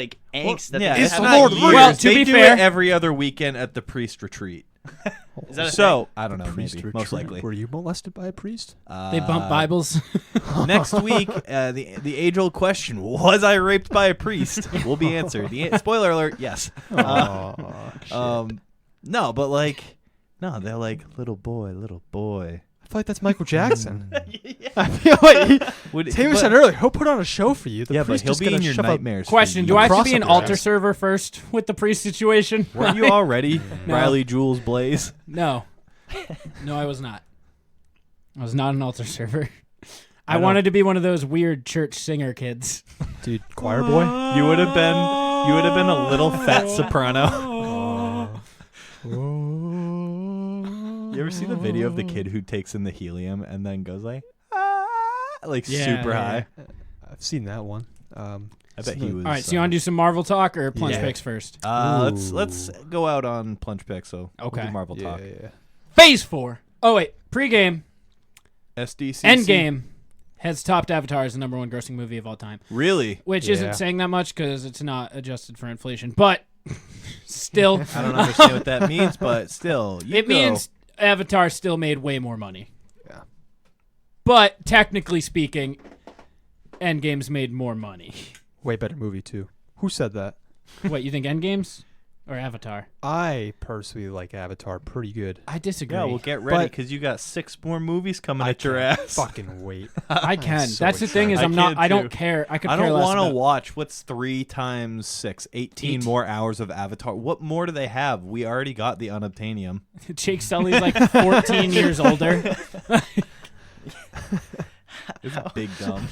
That yeah, they it's have. not years. Well, to they be do fair- it every other weekend at the priest retreat. Is that a So I don't know, Priest maybe retreat. most likely. Were you molested by a priest? They bump Bibles. Next week, the age-old question: was I raped by a priest? Will be answered. Spoiler alert: yes. No, but no, they're like little boy. I feel like that's Michael Jackson. I feel like Would- Taylor but- said earlier, he'll put on a show for you. The Yeah, but priest he'll just be gonna in your shove a- nightmares. for Question: Do years. I have to cross be up an your altar ass. server first with the priest situation? Weren't you already No. Riley Jules Blaze? No. No, I was not. I was not an altar server. I don't- wanted to be one of those weird church singer kids. Dude, choir boy. You would have been a little fat soprano. You ever see the video of the kid who takes in the helium and then goes like super high? I've seen that one. I bet he was. All right, so you want to do some Marvel talk or Plunge Yeah. Picks first? Let's go out on Plunge Picks. So we'll Okay. do Marvel talk. Yeah. Phase 4. Oh wait, pregame, SDCC. Endgame has topped Avatar as the #1 grossing movie of all time, Really? which Yeah. isn't saying that much because it's not adjusted for inflation, but still, I don't understand what that means, but still, it means Avatar still made way more money. Yeah. But technically speaking, Endgame's made more money. Way better movie too. Who said that? What, you think Endgame's or Avatar? I personally like Avatar pretty good. I disagree. Yeah, well, get ready But- because you got 6 more movies coming I at your can't ass. fucking wait. I can. so That's the thing is excited. I'm I not. can I don't too. care. I could I care don't less want to about- watch. What's 3 times 6? 18 Eight. more hours of Avatar. What more do they have? We already got the unobtainium. Jake Sully's like 14 years older. It's big dumb.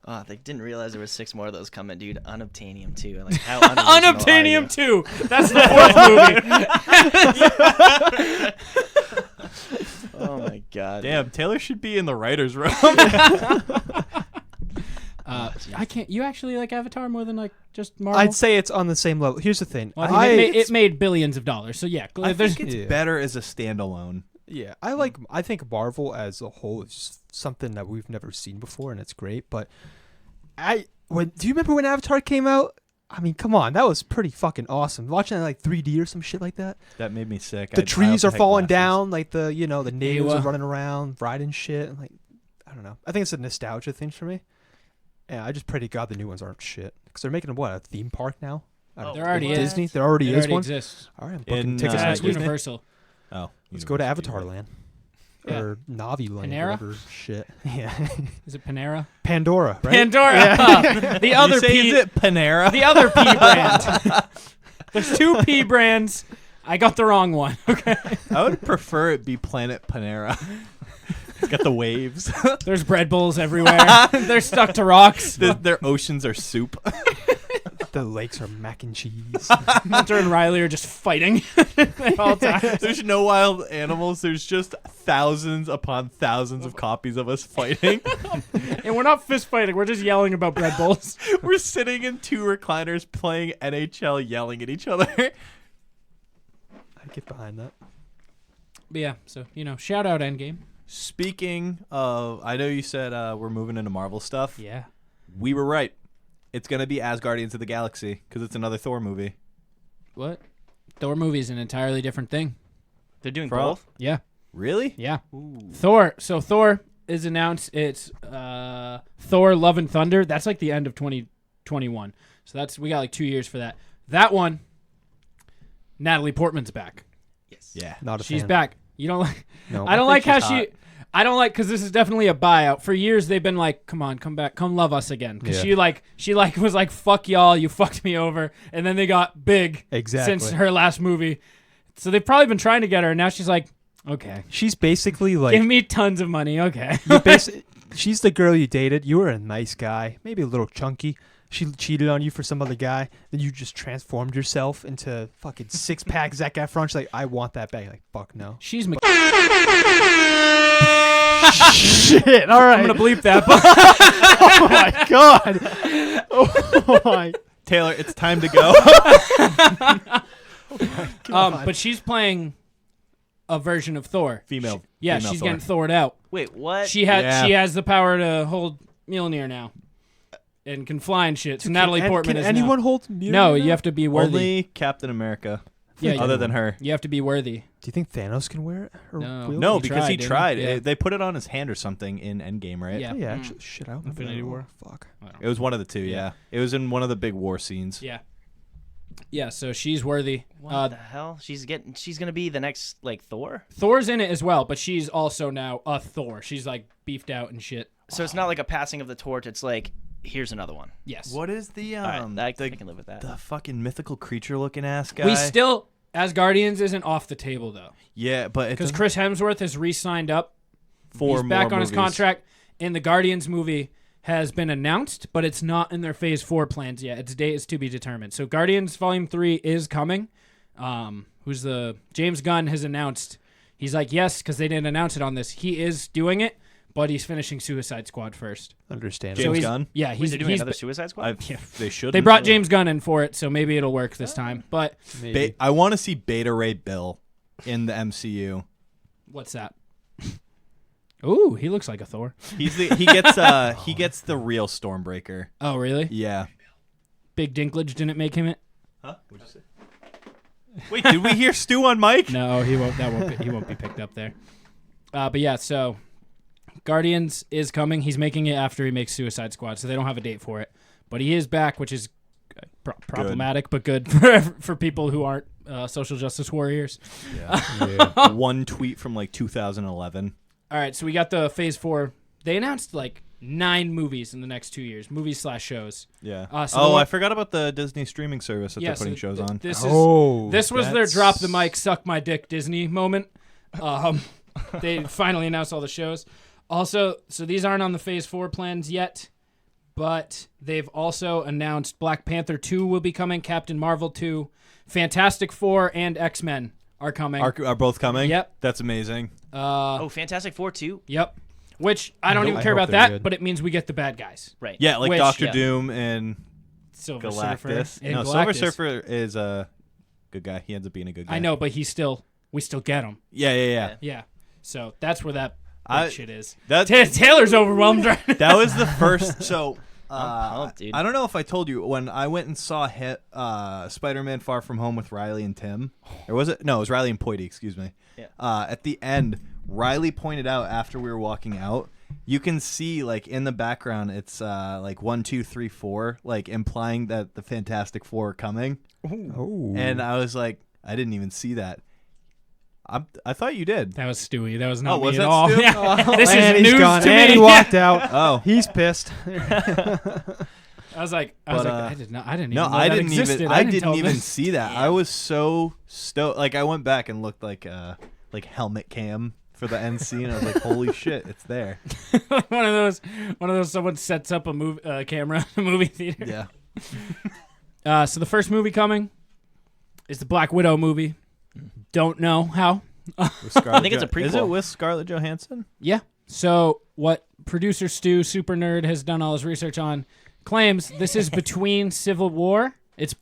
Oh, they didn't realize there was 6 more of those coming, dude. Unobtainium too. Like how unoriginal are you? Unobtainium 2. That's the 4th movie. Oh my god. Damn, Taylor should be in the writer's room. I can't. You actually like Avatar more than like just Marvel? I'd say it's on the same level. Here's the thing. Well, I mean, it made billions of dollars. So yeah, I there's think it's Yeah. better as a standalone. Yeah, I think Marvel as a whole is just something that we've never seen before, and it's great. But do you remember when Avatar came out? I mean, come on, that was pretty fucking awesome. Watching it like 3D or some shit like that. That made me sick. The trees are also had falling glasses. down, like the natives Ewa. are running around, riding shit, and like I don't know. I think it's a nostalgia thing for me. Yeah, I just pray to God the new ones aren't shit because they're making a theme park now. I don't know. There already is. Disney. There already It is already one. exists. All right, I'm booking In, tickets uh, next week. Universal. Oh, Let's go to University. Avatar Land. Yeah. Or Navi Land. Panera? Whatever shit. Yeah. Is it Panera? Pandora, right? Pandora. The other You say, P. is it Panera? The other P brand. There's 2 P brands. I got the wrong one. Okay. I would prefer it be Planet Panera. It's got the waves. There's bread bowls everywhere. They're stuck to rocks. Their oceans are soup. The lakes are mac and cheese. Hunter and Riley are just fighting at all times. There's no wild animals. There's just thousands upon thousands of copies of us fighting. And we're not fist fighting. We're just yelling about bread bowls. We're sitting in 2 recliners playing NHL, yelling at each other. I get behind that. But yeah, so, shout out Endgame. Speaking of, I know you said we're moving into Marvel stuff. Yeah. We were right. It's going to be as Guardians of the Galaxy because it's another Thor movie. What? Thor movie is an entirely different thing. They're doing For both? Yeah. Really? Yeah. Thor. So Thor is announced. It's Thor Love and Thunder. That's like the end of 2021. So we got like 2 years for that. That one, Natalie Portman's back. Yes. Yeah. Not a She's fan. back. You don't like. No, I don't think like how she's hot. I don't like because this is definitely a buyout. For years they've been like, come on, come back, come love us again. Because Yeah. she was like, fuck y'all, you fucked me over, and then they got big Exactly. since her last movie. So they've probably been trying to get her, and now she's like, okay, She's basically like give me tons of money, okay. she's the girl you dated. You were a nice guy, maybe a little chunky. She cheated on you for some other guy. Then you just transformed yourself into fucking 6-pack Zac Efron. She's like, I want that back. You're like, fuck no. She's Shit. All right. I'm gonna bleep that. But Oh my god. Oh my. Taylor, it's time to go. but she's playing a version of Thor. Female. Yeah, female she's Thor. getting Thored out. Wait, what? She has the power to hold Mjolnir now, and can fly and shit. So Natalie Portman Can is anyone now. hold Mjolnir No, now? you have to be worthy. Only Captain America. Yeah, Other than her. You have to be worthy. Do you think Thanos can wear it? Or No. will? No, He because he tried, tried. didn't he? Yeah. They put it on his hand or something in Endgame, right? Yeah. Oh, yeah, actually, shit, I don't remember Infinity that. War. Fuck. It was one of the two, yeah. It was in one of the big war scenes. Yeah. Yeah, so she's worthy. What the hell? She's gonna be the next like Thor. Thor's in it as well, but she's also now a Thor. She's like beefed out and shit. So it's not like a passing of the torch. It's like here's another one. Yes. What is the All right, I can live with that. the fucking mythical creature looking ass guy? We still, as Guardians, isn't off the table though, Yeah, but it's because Chris Hemsworth has re-signed up. four He's back more on his movies. contract, and the Guardians movie has been announced, but it's not in their Phase 4 plans yet. Its date is to be determined. So Guardians Volume 3 is coming. James Gunn has announced. He's like, yes, because they didn't announce it on this. He is doing it, but he's finishing Suicide Squad first. Understandable. James he's, Gunn? Yeah, Wait, he's they're doing he's another Suicide Squad. They should. they brought James Gunn in for it, so maybe it'll work this time. But Maybe. I want to see Beta Ray Bill in the MCU. what's that? Ooh, he looks like a Thor. He gets the real Stormbreaker. Oh, really? Yeah. Big Dinklage didn't make him it? Huh? What'd you say? Wait, did we hear Stu on mic? No, he won't. He won't be picked up there. But yeah, so Guardians is coming. He's making it after he makes Suicide Squad, so they don't have a date for it. But he is back, which is problematic, but good for people who aren't social justice warriors. Yeah. One tweet from like 2011. All right, so we got the Phase 4. They announced like 9 movies in the next 2 years, movies/shows. Yeah. So I forgot about the Disney streaming service that they're putting shows on. This was their that's- drop the mic, suck my dick Disney moment. They finally announced all the shows. Also, so these aren't on the Phase 4 plans yet, but they've also announced Black Panther 2 will be coming, Captain Marvel 2, Fantastic Four, and X-Men are coming. Are both coming? Yep. That's amazing. Fantastic Four too. Yep. Which I don't even I care hope about they're that, good. but it means we get the bad guys. Right. Yeah, like Which- Doctor yeah. Doom and Silver Surfer. Galactus. And No, Silver Galactus. Surfer is a good guy. He ends up being a good guy. I know, but we still get him. Yeah. Yeah. So that's where that shit is. That Taylor's overwhelmed right now. that was the first. So I'm pumped, dude. I don't know if I told you when I went and saw Spider-Man: Far From Home with Riley and Tim, or was it? No, it was Riley and Poity. Excuse me. Yeah. At the end, Riley pointed out after we were walking out, you can see like in the background, it's like 1, 2, 3, 4, like implying that the Fantastic Four are coming. Oh. And I was like, I didn't even see that. I thought you did. That was Stewie. That was not Oh, me was at that all. Stu? Yeah. This and is he's news gone. to And me. he walked out. Oh. He's pissed. I was like, I didn't know No, that I didn't existed. even. I didn't tell even this. see that. I was so stoked. Like I went back and looked like helmet cam for the end scene. I was like, holy shit, it's there. one of those. Someone sets up a camera in a movie theater. Yeah. So the first movie coming is the Black Widow movie. Don't know how. I think it's a prequel. Is it with Scarlett Johansson? Yeah. So what producer Stu, super nerd, has done all his research on, claims this is between Civil War. It's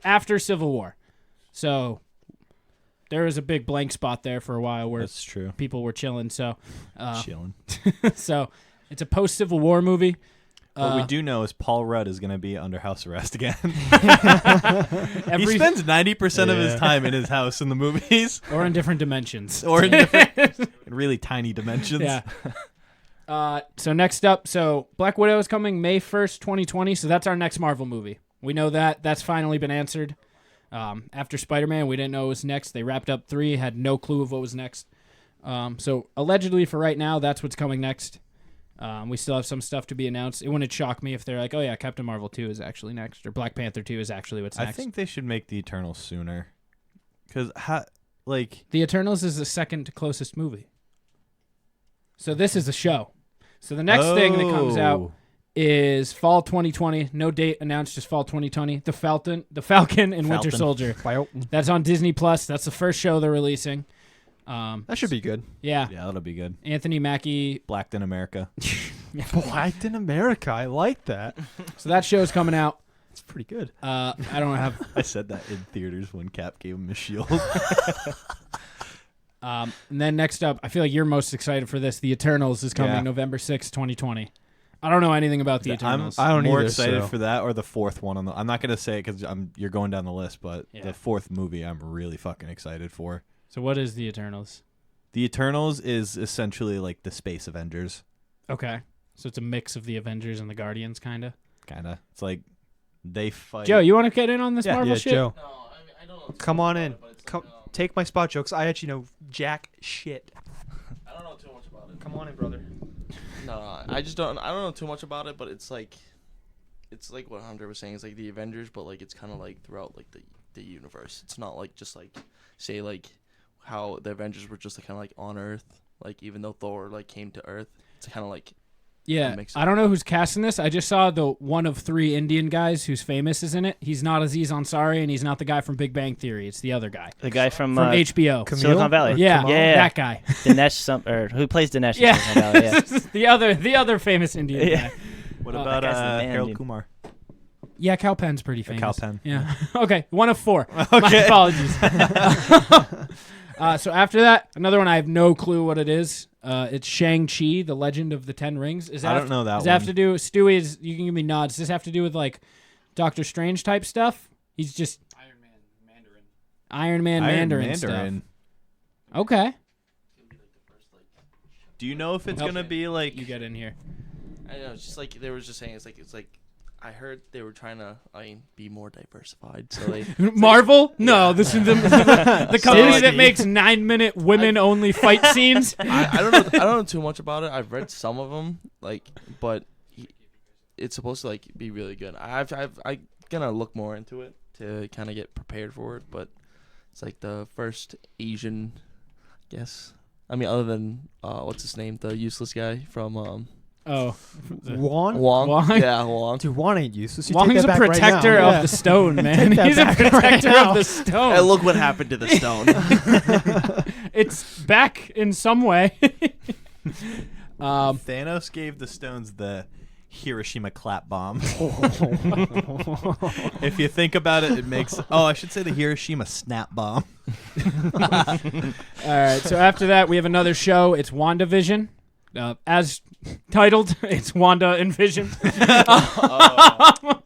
after Civil War. So there was a big blank spot there for a while where That's true. people were chilling. So, Chilling. so it's a post-Civil War movie. What we do know is Paul Rudd is going to be under house arrest again. He Every- spends 90% of his time in his house in the movies. or in different dimensions. Or in different, really tiny dimensions. Yeah. So next up, Black Widow is coming May 1st, 2020. So that's our next Marvel movie. We know that. That's finally been answered. After Spider-Man, we didn't know what was next. They wrapped up 3, had no clue of what was next. So allegedly for right now, that's what's coming next. We still have some stuff to be announced. It wouldn't shock me if they're like, oh yeah, Captain Marvel 2 is actually next, or Black Panther 2 is actually what's next. I think they should make the Eternals sooner. Because, The Eternals is the second closest movie. So this is a show. So the next thing that comes out is fall 2020. No date announced, just fall 2020. The Falcon and Winter Soldier. That's on Disney Plus. That's the first show they're releasing. That should be good. Yeah. Yeah, that'll be good. Anthony Mackie. Blacked in America. Blacked in America. I like that. So that show's coming out. It's pretty good. I don't have. I said that in theaters when Cap gave him his shield. And then next up, I feel like you're most excited for this. The Eternals is coming Yeah. November 6th, 2020. I don't know anything about the Eternals. I don't more either, excited so. for that or the fourth one. I'm not going to say it because you're going down the list, but Yeah. the fourth movie I'm really fucking excited for. So what is the Eternals? The Eternals is essentially like the Space Avengers. Okay. So it's a mix of the Avengers and the Guardians, kind of. Kinda. It's like they fight. Joe, you want to get in on this Marvel Yeah, shit? Joe. No, I don't know. Come on in. But it's Come, like, take my spot, Joe, 'cause I actually know jack shit. I don't know too much about it. Come on in, brother. No, I just don't. I don't know too much about it, but it's like what Hunter was saying. It's like the Avengers, but like it's kind of like throughout like the universe. It's not like just like say like how the Avengers were just like, kind of like on Earth. Like even though Thor like came to Earth, it's kind of like Yeah, mix I don't know who's casting this. I just saw the one of 3 Indian guys who's famous is in it. He's not Aziz Ansari, and he's not the guy from Big Bang Theory. It's the other guy The guy from HBO. Silicon Valley. Yeah, Yeah. that guy. Dinesh, or who plays Dinesh? in Yeah, Silicon Valley, yeah. the other famous Indian Yeah. guy. What Uh, about that guy's the man, Harold dude. Kumar? Yeah, Cal Penn's pretty famous. Cal Penn. Yeah. Okay, 1 of 4. Okay. My apologies. So after that, another one I have no clue what it is. It's Shang-Chi, the Legend of the Ten Rings. I don't know that Does it have one. to do with Stewie? You can give me nods. Does this have to do with like Doctor Strange type stuff? He's just Iron Man Mandarin stuff. Okay. Do you know if it's Nope. gonna be like You get in here. I don't know. It's just like they were just saying. It's like I heard they were trying to be more diversified. So they Marvel? No, this is the company like- that makes 9-minute women-only fight scenes. I don't know. I don't know too much about it. I've read some of them, but it's supposed to be really good. I'm gonna look more into it to kind of get prepared for it. But it's like the first Asian, I guess. I mean, other than what's his name, the useless guy from Wong? Wong. Yeah, Wong. Dude, Wong ain't useless. You Wong take is that a back protector right now. of the stone, man. that He's a back right protector now. of the stone. And look what happened to the stone. It's back in some way. Thanos gave the stones the Hiroshima clap bomb. If you think about it, it makes. Oh, I should say the Hiroshima snap bomb. All right. So after that, we have another show. It's WandaVision. As titled, it's Wanda and Vision.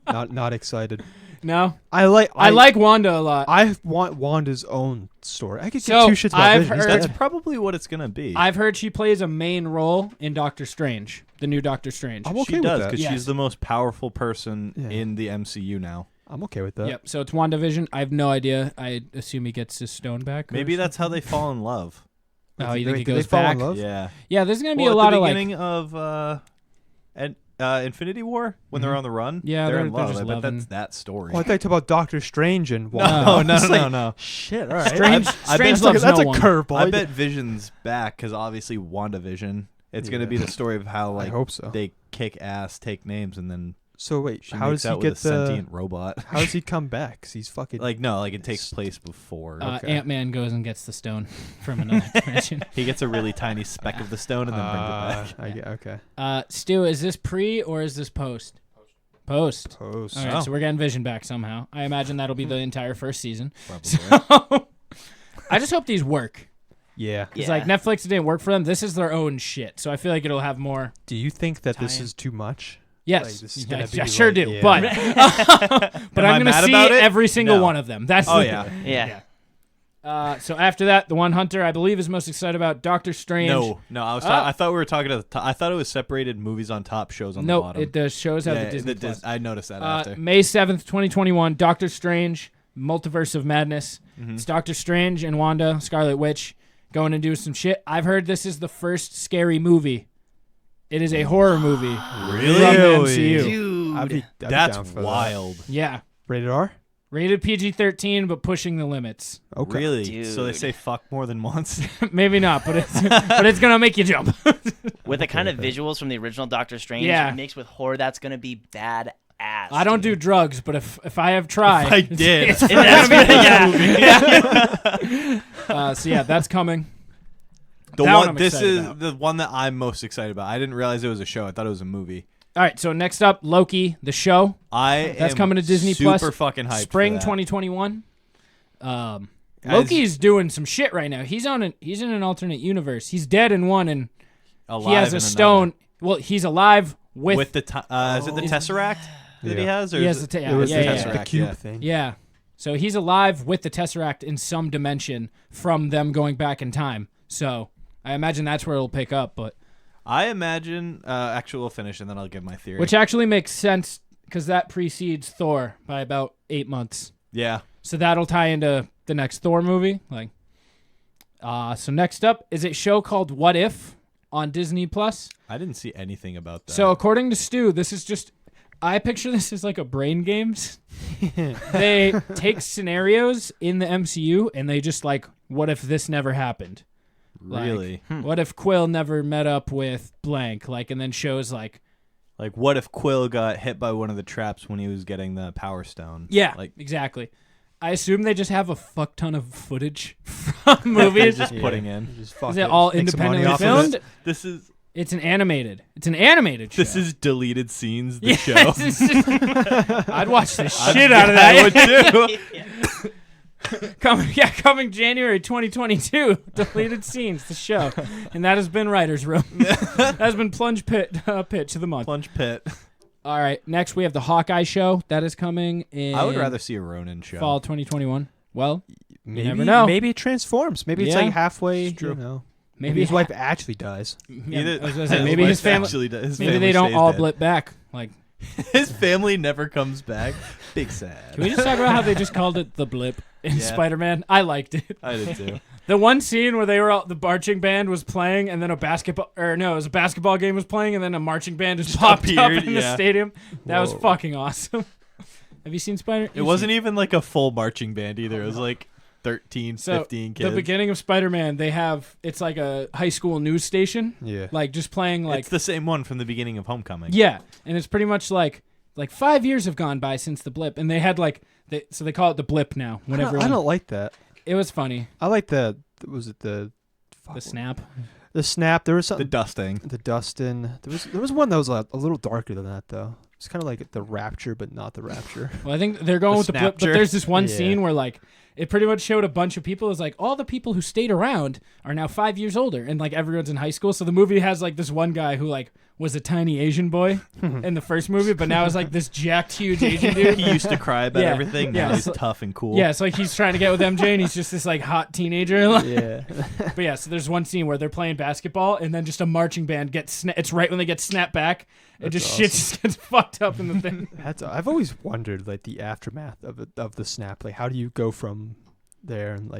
Not excited. No, I like Wanda a lot. I want Wanda's own story. I could get So, 2 shits about I've Vision. He's heard- That's dead. probably what it's gonna be. I've heard she plays a main role in Doctor Strange, the new Doctor Strange. I'm okay she with does that. because Yes. she's the most powerful person Yeah. in the MCU now. I'm okay with that. Yep. So it's WandaVision. I have no idea. I assume he gets his stone back. or Maybe that's how something? they fall in love. Oh, you think he Do they goes fall back? in love? Yeah. Yeah, there's gonna be Well, a lot at of the like. beginning of Infinity War when they're on the run. Yeah, they're they're- in they're love. just I bet loving. that's that story. Oh, I thought you talked about Doctor Strange and No, Wanda. no, It's no, like, no. Shit, all right. Strange, I Strange bet- loves that's no a one. curveball. I bet Vision's back because obviously WandaVision. It's gonna Yeah. be the story of how I hope so. they kick ass, take names, and then So wait, She how makes does he out get with a sentient robot. How does he come back? 'Cause he's fucking Like no, like it takes place before. Ant-Man goes and gets the stone from another dimension. He gets a really tiny speck of the stone and then brings it back. Okay. Stu, is this pre or is this post? Post. Post. All right, so we're getting Vision back somehow. I imagine that'll be the entire first season. Probably. So I just hope these work. Yeah. It's like Netflix didn't work for them. This is their own shit. So I feel like it'll have more. Do you think that this tie-in. is too much? Yes, Like, this is gonna be I sure like- do. yeah. But I'm I going to mad see about it? every single No. one of them. That's Oh the- yeah. Yeah. So after that, the one Hunter I believe is most excited about Doctor Strange. No. I thought we were talking to the top. I thought it was separated movies on top, shows on the Nope, bottom. the shows have Yeah, the Disney Plus. I noticed that after. May 7th, 2021, Doctor Strange, Multiverse of Madness. Mm-hmm. It's Doctor Strange and Wanda, Scarlet Witch, going and do some shit. I've heard this is the first scary movie. It is a horror movie from the MCU. I'd be That's down for that. wild. Yeah. Rated R? Rated PG-13, but pushing the limits. Okay. Really? So they Dude. say fuck more than once? Maybe not, but it's gonna make you jump. With the kind of visuals from the original Doctor Strange, Yeah. mixed with horror, that's gonna be badass. I don't do drugs, but if I have tried, I did. it's That's gonna be so yeah, that's coming. The That one one. I'm This excited is about. the one that I'm most excited about. I didn't realize it was a show. I thought it was a movie. All right, so next up, Loki, the show. That's coming to Disney super Plus. fucking hyped. Spring for that. 2021. Loki's doing some shit right now. He's in an alternate universe. He's dead in one, and Alive he has in a stone. another. Well, he's alive with With the is it the Tesseract that he has? Or he is has it- the It was yeah, the, yeah, the Tesseract, cube yeah. thing. yeah. So he's alive with the Tesseract in some dimension from them going back in time. So I imagine that's where it'll pick up, but I imagine. Actually, we'll finish and then I'll give my theory. which actually makes sense because that precedes Thor by about 8 months. yeah. So that'll tie into the next Thor movie. So next up is a show called What If on Disney Plus. I didn't see anything about that. So according to Stu, this is just I picture this as like a brain games. They take scenarios in the MCU and they just like, what if this never happened? really, What if Quill never met up with blank? And then shows like, what if Quill got hit by one of the traps when he was getting the Power Stone? yeah, Like exactly. I assume they just have a fuck ton of footage from movies. just putting in. Just fuck Is it all make some money independently off of it. filmed? This is It's an animated show. this is deleted scenes. The Yeah, show. this is- I'd watch the shit out of that. I would too. Coming January 2022. Deleted scenes, the show, and that has been Writers Room. That has been Plunge Pitch of the month. Plunge Pit. All right, next we have the Hawkeye show that is coming in. I would rather see a Ronin show. fall 2021. Well, Maybe, never know. Maybe it transforms. Maybe it's Yeah, like halfway. it's true. You know, maybe maybe his wife actually dies. Yeah, Either- I was gonna say, maybe his family. actually does. Maybe they don't all blip back. His family never comes back. Big sad. Can we just talk about how they just called it the blip in Yeah. Spider-Man? I liked it. I did too. The one scene where they were all, the marching band was playing, and then it was a basketball game was playing, and then a marching band just popped up appeared, in the yeah. stadium. That was Whoa. fucking awesome. Have you seen Spider? It wasn't even like a full marching band either. It was like 13, So 15 kids. the beginning of Spider-Man, it's like a high school news station, Yeah. just playing it's the same one from the beginning of Homecoming. yeah, and it's pretty much like 5 years have gone by since the blip, and they had so they call it the blip now. I don't like that. It was funny. I like the Snap. The snap. There was The something. dusting. The Dustin. There was one that was a little darker than that though. It's kind of like the Rapture, but not the Rapture. Well, I think they're going The with the blip, but Snapture. there's this one Yeah. scene where it pretty much showed a bunch of people. It's like all the people who stayed around are now 5 years older, and everyone's in high school. So the movie has this one guy who was a tiny Asian boy in the first movie, but now is this jacked, huge Asian dude. He used to cry about Yeah. everything. Yeah, Now he's so- tough and cool. Yeah, it's like he's trying to get with MJ, and he's just this hot teenager. Yeah. But yeah, so there's one scene where they're playing basketball, and then just a marching band gets it's right when they get snapped back. It That's just shit just gets fucked up in the thing. I've always wondered the aftermath of the snap. How do you go from there and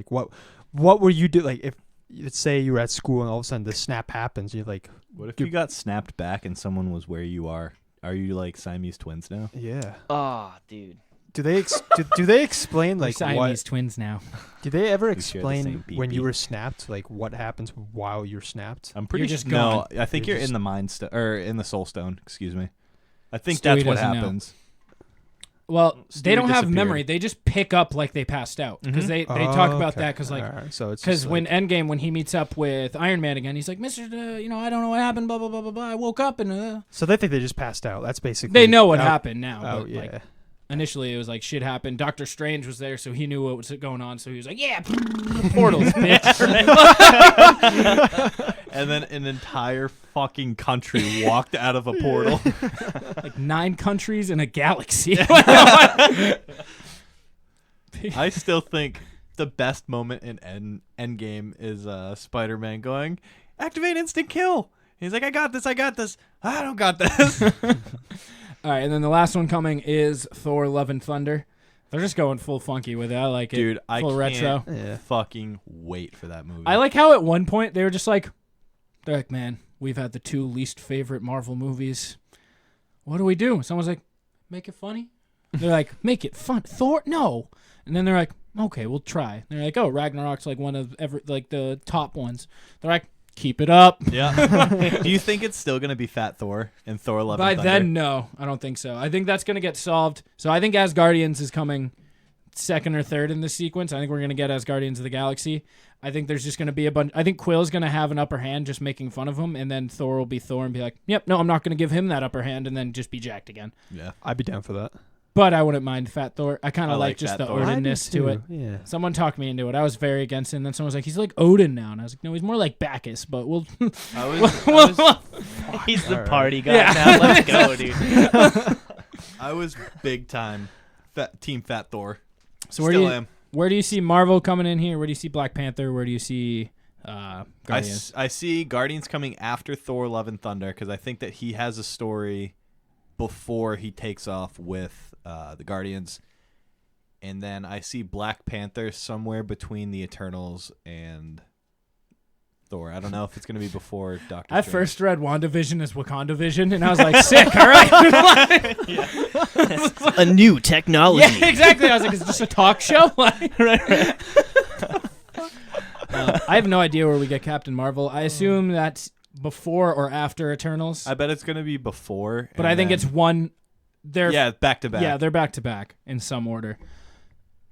what were you do if let's say you were at school and all of a sudden the snap happens, you're like, What if you got snapped back and someone was where you are? Are you like Siamese twins now? yeah. Oh, dude. Do they do they explain We're what? Siamese twins now. Do they ever We share the explain same when you pee-pee. were snapped? What happens while you're snapped? I'm pretty You're just No, gone. I think You're you're just- in the mind stone or in the soul stone. Excuse me. I think Stewie that's what doesn't know. happens. Well, they Stewie don't have disappeared. memory. They just pick up like they passed out because they talk about that because like so it's because just when like, Endgame when he meets up with Iron Man again, he's like, Mister, I don't know what happened. Blah blah blah blah blah. I woke up and so they think they just passed out. That's basically they know what happened now. Oh but, yeah. Like, initially, it was like shit happened. Doctor Strange was there, so he knew what was going on. So he was like, "Yeah, portals, bitch." And then an entire fucking country walked out of a portal. Like 9 countries in a galaxy. I still think the best moment in Endgame is Spider-Man going, "Activate instant kill." He's like, I got this. I don't got this." All right, and then the last one coming is Thor: Love and Thunder. They're just going full funky with it. I like it. Dude, I full can't retro. fucking wait for that movie. I like how at one point they were just like, they're like, man, we've had the 2 least favorite Marvel movies. What do we do? Someone's like, make it funny. They're like, make it fun. Thor? No. And then they're like, okay, we'll try. They're like, oh, Ragnarok's like one of the top ones. They're like, keep it up. Yeah. Do you think it's still gonna be Fat Thor and Thor: Love By and Thunder? then, no, I don't think so. I think that's gonna get solved. So I think Asgardians is coming second or third in this sequence. I think we're gonna get Asgardians of the Galaxy. I think there's just gonna be a bunch. I think Quill's gonna have an upper hand, just making fun of him, and then Thor will be Thor and be like, "Yep, no, I'm not gonna give him that upper hand," and then just be jacked again. Yeah. I'd be down for that. But I wouldn't mind Fat Thor. I kind I of like like just Fat the Thor. Odin-ness to it. Yeah. Someone talked me into it. I was very against it, and then someone was like, he's like Odin now. And I was like, no, he's more like Bacchus, but we'll... He's the party guy Yeah. now. Let's go, dude. I was big time Team Fat Thor. So where Still do you, am. where do you see Marvel coming in here? Where do you see Black Panther? Where do you see Guardians? I see Guardians coming after Thor: Love and Thunder because I think that he has a story before he takes off with the Guardians. And then I see Black Panther somewhere between the Eternals and Thor. I don't know if it's going to be before Doctor I Strange. first read WandaVision as WakandaVision, and I was like, sick, all right. A new technology. Yeah, exactly. I was like, is this a talk show? Right. I have no idea where we get Captain Marvel. I assume that's before or after Eternals. I bet it's going to be before. But and I think then- it's one. They're back to back. Yeah, they're back to back in some order.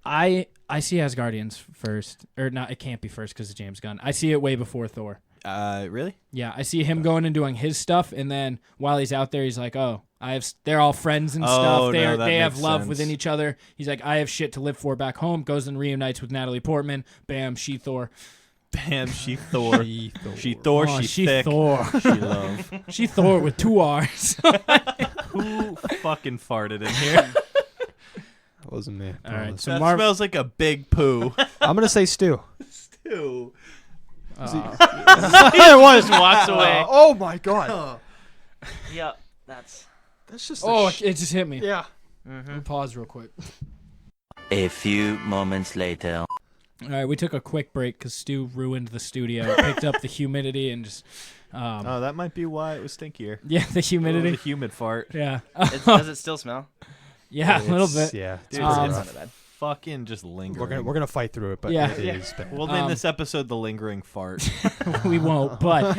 I see Asgardians first, or not. It can't be first because of James Gunn. I see it way before Thor. Really? Yeah, I see him going and doing his stuff, and then while he's out there, he's like, "Oh, they're all friends and stuff. They that have makes love sense. within each other." He's like, "I have shit to live for back home." Goes and reunites with Natalie Portman. Bam, she Thor. Bam, she Thor. She Thor, Oh, she she thick. Thor. She love. She Thor with 2 R's. Who fucking farted in here? That wasn't me. All right, so That Marvel. smells like a big poo. I'm gonna say Stu. Ew. It was. Walks away. Oh my god. Yep, that's. That's just. Oh, it just hit me. yeah. We'll pause real quick. A few moments later. All right, we took a quick break because Stu ruined the studio. Picked up the humidity and just. Oh, that might be why it was stinkier. Yeah, the humidity. The humid fart. Yeah. Does it still smell? Yeah, a little bit. Yeah. It's Dude, pretty it's rough. bad. fucking just lingering. We're gonna fight through it, but Yeah. it is bad. We'll name this episode The Lingering Fart. We won't, but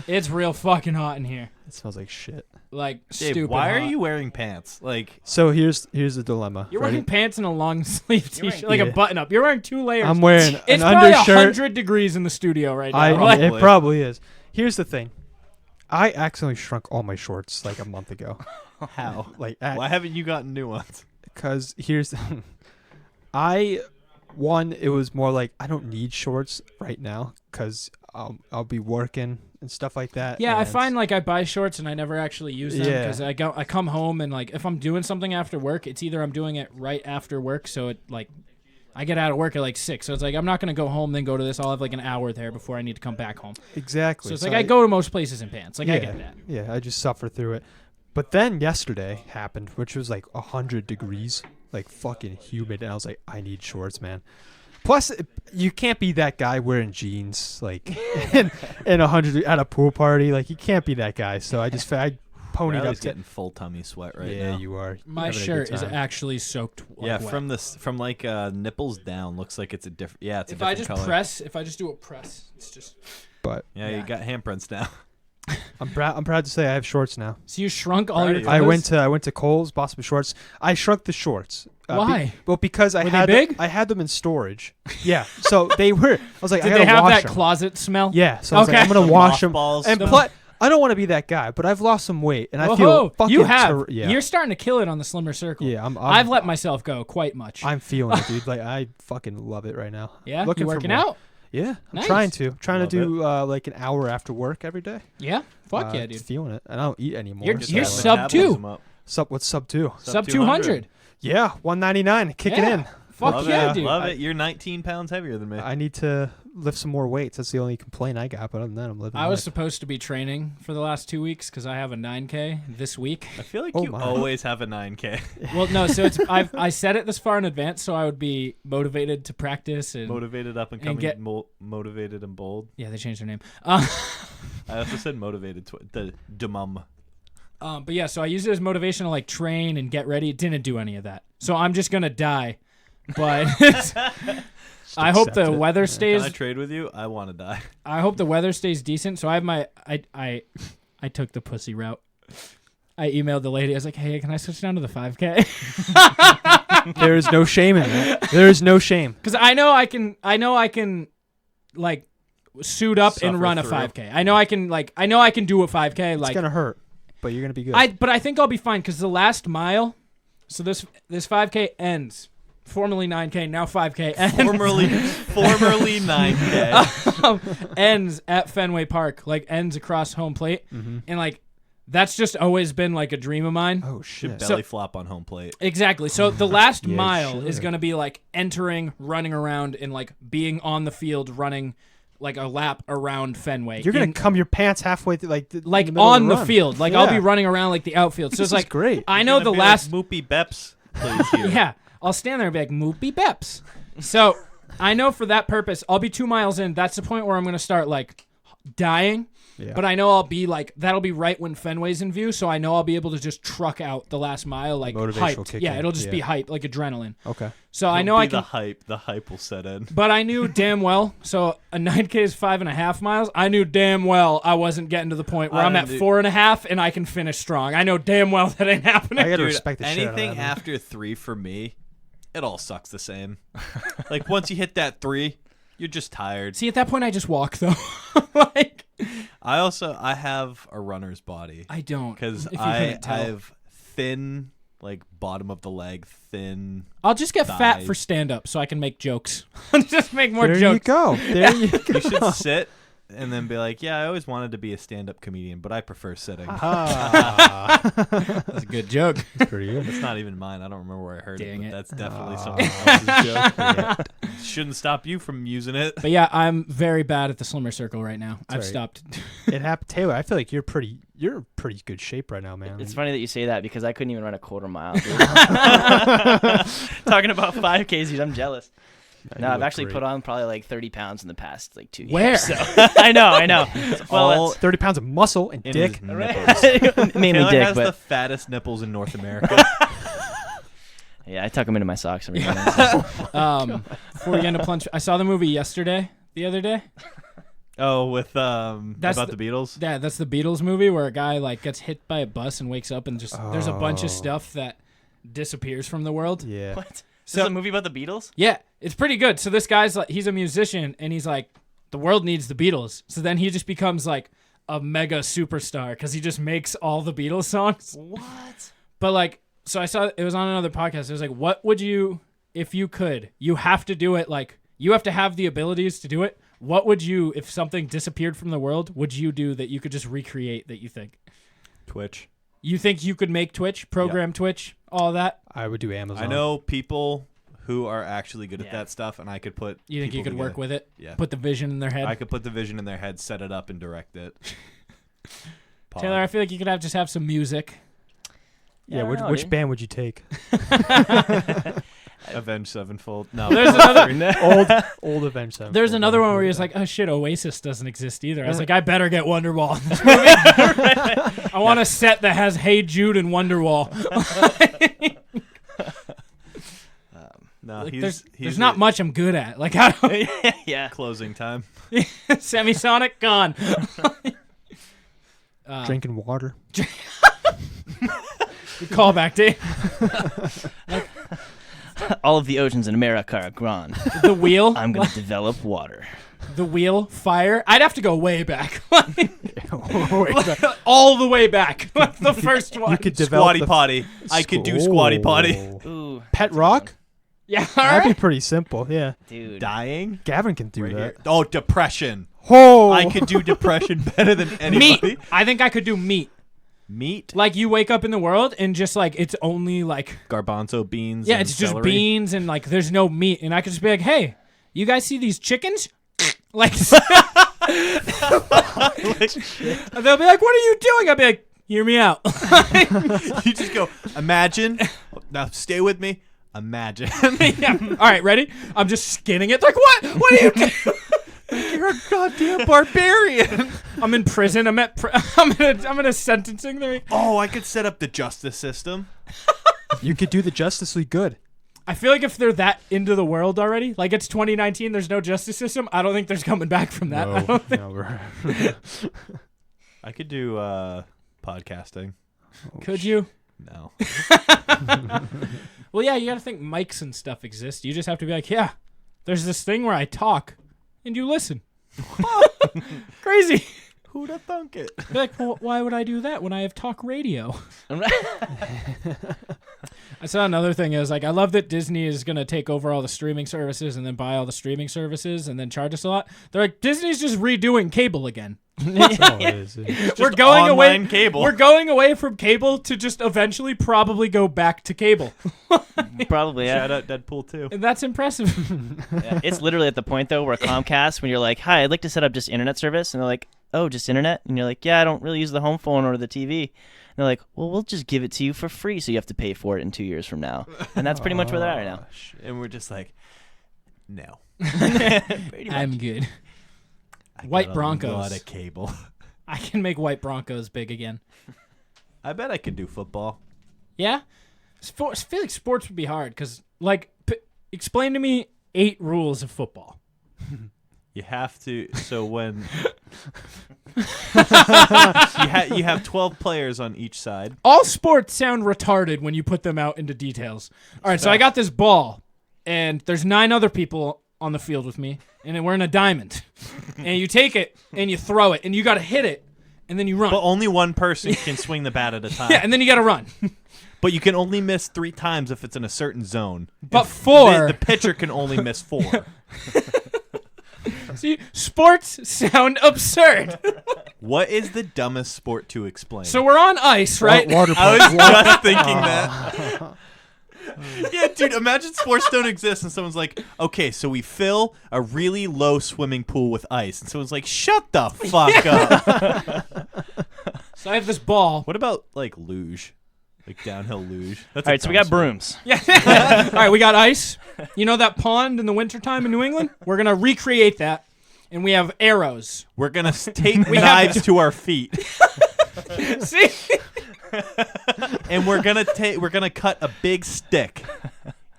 it's real fucking hot in here. It smells like shit. Like Dave, stupid. why are hot. you wearing pants? Like, So here's the dilemma. You're Ready? wearing pants and a long sleeve You're t-shirt, wearing- like a Yeah. button up. You're wearing 2 layers. I'm wearing It's an probably undershirt. 100 degrees in the studio right now. Like, It probably is. Here's the thing. I accidentally shrunk all my shorts like a month ago. how? Like, Why haven't you gotten new ones? because here's, it was more like I don't need shorts right now because I'll be working and stuff like that. yeah, I and- find like I buy shorts and I never actually use them Yeah. because I come home and like if I'm doing something after work, it's either I'm doing it right after work, so it like I get out of work at like 6, so it's like I'm not gonna go home then go to this. I'll have like an hour there before I need to come back home. Exactly. So it's like I go to most places in pants. Like I get that. Yeah, I just suffer through it. But then yesterday happened, which was like 100 degrees, like fucking humid, and I was like, I need shorts, man. Plus, you can't be that guy wearing jeans, like, in 100 at a pool party. Like, you can't be that guy. So I ponied up. Riley's getting full tummy sweat right now. Yeah, you are. My having a good shirt is time. actually soaked. Like, Yeah, wet. from like nipples down, looks like it's a different. Yeah, it's a If I different just color. if I just do a press, it's just. But Yeah, Yeah. you got handprints now. I'm proud to say I have shorts now. So you shrunk all your clothes? I went to Kohl's, bought some shorts. I shrunk the shorts. Why? Well, because Were they big? I had them in storage. Yeah, so they were. I was like, Did I gotta they have wash that them. closet smell? Yeah, so I was like, I'm gonna wash them. And plus, I don't want to be that guy, but I've lost some weight, and I feel fucking. You have. Yeah. You're starting to kill it on the Slimmer Circle. Yeah, I've let myself go quite much. I'm feeling it, dude. Like I fucking love it right now. Yeah, Looking you for working more. out? Yeah, I'm Nice. trying to do like an hour after work every day. Yeah, fuck yeah, dude. Feeling it, and I don't eat anymore. You're sub 2. What's sub 2? Sub 200. Yeah, 199, kicking in. Fuck Love yeah, it. dude. Love it. You're 19 pounds heavier than me. I need to lift some more weights. That's the only complaint I got. But other than that, I'm living. I was life. supposed to be training for the last 2 weeks because I have a 9K this week. I feel like you always have a 9K. Well, no, so it's I set it this far in advance so I would be motivated to practice and Motivated up and coming, get motivated and bold. Yeah, they changed their name. I also said motivated. The dumb. But yeah, so I used it as motivation to like train and get ready. It didn't do any of that. So I'm just gonna die. But I hope the weather stays. Can I trade with you? I want to die. I hope the weather stays decent. So I have my I took the pussy route. I emailed the lady. I was like, "Hey, can I switch down to the 5K?" There is no shame in that. There is no shame. Because I know I can, like, suit up and run a 5K. I know I can do a 5K. Like, It's gonna hurt, but you're gonna be good. But I think I'll be fine because the last mile. So this 5K ends. Formerly 9K, now 5K. Formerly 9K. Ends at Fenway Park, like ends across home plate, and like that's just always been like a dream of mine. Oh shit! Belly flop on home plate. Exactly. So the last Yeah, mile is sure. gonna be like entering, running around, and like being on the field, running like a lap around Fenway. You're gonna come your pants halfway through, like on the run. field. Like Yeah. I'll be running around like the outfield. So This it's like is great. I know the last Moopy Beps plays here. Yeah, I'll stand there and be like, Moopy Beps. So I know for that purpose, I'll be 2 miles in. That's the point where I'm going to start, like, dying. Yeah. But I know I'll be, like, that'll be right when Fenway's in view, so I know I'll be able to just truck out the last mile, like, Motivation will hyped. kick Yeah, in. it'll just be Yeah. hype, like adrenaline. Okay. So I know I can. The hype will set in. But I knew damn well, so a 9K is 5.5 miles. I knew damn well I wasn't getting to the point where I'm at 4.5 and I can finish strong. I know damn well that ain't happening. I gotta Dude, respect the shit out of anything that, man. after 3 for me, it all sucks the same. Like once you hit that 3, you're just tired. See, at that point, I just walk though. Like, I have a runner's body. I don't because if you I couldn't tell. have thin, like bottom of the leg, thin. I'll just get fat thighs. for stand up so I can make jokes. Just make more There jokes. you go. There you go. You should sit and then be like, yeah, I always wanted to be a stand-up comedian, but I prefer sitting. That's a good joke. That's pretty good. It's not even mine. I don't remember where I heard Dang it, it. but that's definitely someone else's joke. Shouldn't stop you from using it. But yeah, I'm very bad at the Slimmer Circle right now. I've right. stopped. It happened, Taylor. I feel like you're in pretty good shape right now, man. It's funny that you say that because I couldn't even run a quarter mile. Dude. Talking about 5Ks, dude, I'm jealous. No, I've actually put on probably like 30 pounds in the past like 2 years. Where? So. I know. Well, all 30 pounds of muscle and In dick. his nipples. mainly Taylor dick, has but the fattest nipples in North America. yeah, I tuck them into my socks every morning. Before we get into Plunge, I saw the movie the other day. Oh, with about the Beatles? Yeah, that's the Beatles movie where a guy like gets hit by a bus and wakes up and just there's a bunch of Oh. stuff that disappears from the world. Yeah. What? So- This is a movie about the Beatles? Yeah, it's pretty good. So this guy's like, he's a musician and he's like, the world needs the Beatles. So then he just becomes like a mega superstar because he just makes all the Beatles songs. What? But like, so I saw it was on another podcast. It was like, what would you, if you could, you have to do it. Like, you have to have the abilities to do it. What would you, if something disappeared from the world, would you do that you could just recreate that you think? Twitch. You think you could make Twitch, program Twitch, all that? I would do Amazon. I know people who are actually good at that stuff, and I could put. You think you people could work together. with it? Yeah. Put the vision in their head? I could put the vision in their head, set it up, and direct it. Taylor, I feel like you could just have some music. Yeah, I don't know, which dude. band would you take? Avenged Sevenfold. No, There's another old Avenged Sevenfold. There's another one where he was like, "Oh shit, Oasis doesn't exist either." I was like, "I better get Wonderwall in this movie." I want a set that has Hey Jude and Wonderwall. no, Like, he's there's not much I'm good at. Like, I don't Yeah. closing time. Semisonic gone. Drinking water. Call back, Dave. All of the oceans in America are gone. The wheel. I'm going to develop water. The wheel. Fire. I'd have to go way back. All the way back. Like the first one. You could develop Squatty potty. I could do squatty potty. Ooh, Pet rock? Yeah, all That'd right. be pretty simple, yeah. dude. Dying? Gavin can do Right that. here. Oh, depression. Oh! I could do depression better than anybody. Meat. I think I could do meat. Meat? Like you wake up in the world and just like it's only like Garbanzo beans. yeah, and it's just celery. beans and like there's no meat and I could just be like, hey, you guys see these chickens? Like and they'll be like, what are you doing? I'll be like, hear me out. You just go, imagine. Now stay with me. Imagine. Yeah. All right, ready? I'm just skinning it. Like what? What are you doing? You're a goddamn barbarian. I'm in prison. I'm in a sentencing thing. Oh, I could set up the justice system. You could do the Justice League good. I feel like if they're that into the world already, like it's 2019, there's no justice system. I don't think there's coming back from that. I don't think. I could do podcasting. Could you? No. Well, yeah, you got to think mics and stuff exist. You just have to be like, yeah, there's this thing where I talk and you listen. Crazy. Who'd have thunk it? Be like, well, why would I do that when I have talk radio? I saw another thing is like, I love that Disney is going to take over all the streaming services and then buy all the streaming services and then charge us a lot. They're like, Disney's just redoing cable again. We're going away. Cable. We're going away from cable to just eventually probably go back to cable. Probably, yeah. Shout out Deadpool 2. And that's impressive. Yeah. It's literally at the point, though, where Comcast, when you're like, hi, I'd like to set up just internet service. And they're like, oh, just internet? And you're like, yeah, I don't really use the home phone or the TV. And they're like, well, we'll just give it to you for free, so you have to pay for it in 2 years from now. And that's pretty much where they're at right now. And we're just like, no. I'm good. White Broncos. A lot of cable. I can make white Broncos big again. I bet I could do football. Yeah? I feel like sports would be hard because, like, explain to me 8 rules of football. You have to. So when you have 12 players on each side. All sports sound retarded when you put them out into details. All right, so I got this ball, and there's 9 other people on the field with me, and we're in a diamond. And you take it, and you throw it, and you got to hit it, and then you run. But only one person can swing the bat at a time. Yeah, and then you got to run. But you can only miss 3 times if it's in a certain zone. But 4. The pitcher can only miss 4. See, sports sound absurd. What is the dumbest sport to explain? So we're on ice, right? Water I polo. was just thinking that. Yeah, dude, imagine sports don't exist and someone's like, okay, so we fill a really low swimming pool with ice. And someone's like, shut the fuck up. So I have this ball. What about, like, luge? Like downhill luge? That's All right, so we got brooms. Yeah. All right, we got ice. You know that pond in the wintertime in New England? We're going to recreate that. And we have arrows. We're going to take knives to our feet. See? And we're going to cut a big stick.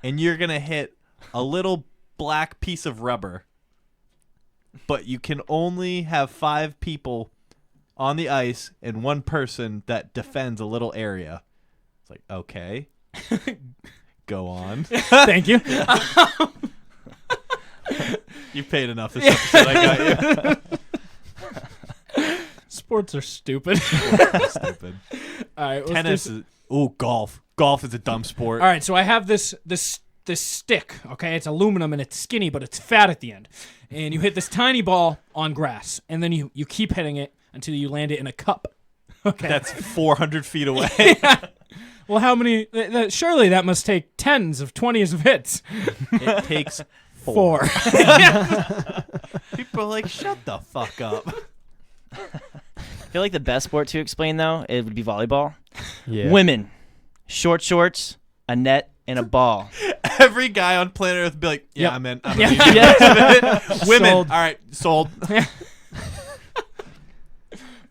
And you're going to hit a little black piece of rubber. But you can only have 5 people on the ice and 1 person that defends a little area. It's like, okay. Go on. Thank you. You paid enough this episode. I got you. Sports are stupid. Stupid. All right. Tennis is... Ooh, golf. Golf is a dumb sport. All right, so I have this stick, okay? It's aluminum and it's skinny, but it's fat at the end. And you hit this tiny ball on grass, and then you keep hitting it until you land it in a cup. Okay. That's 400 feet away. Yeah. Well, how many? Surely that must take tens of 20s of hits. It takes 4. People are like, shut the fuck up. I feel like the best sport to explain, though, it would be volleyball. Yeah. Women, short shorts, a net, and a ball. Every guy on planet Earth would be like, yeah, Yep. I'm in. I'm Yeah. in. Yeah. Women, Sold. all right, sold.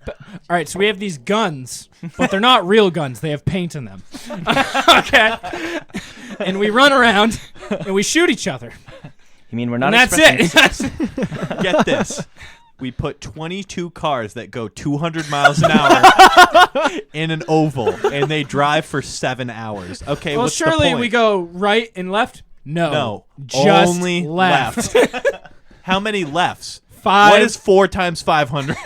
All right, so we have these guns, but they're not real guns. They have paint in them. Okay. And we run around, and we shoot each other. You mean we're not And that's expressing... it. Get this. we put 22 cars that go 200 miles an hour in an oval, and they drive for 7 hours. Okay, Well, what's the surely point? we go right and left. No, just only left. How many lefts? 5. What is 4 times 500?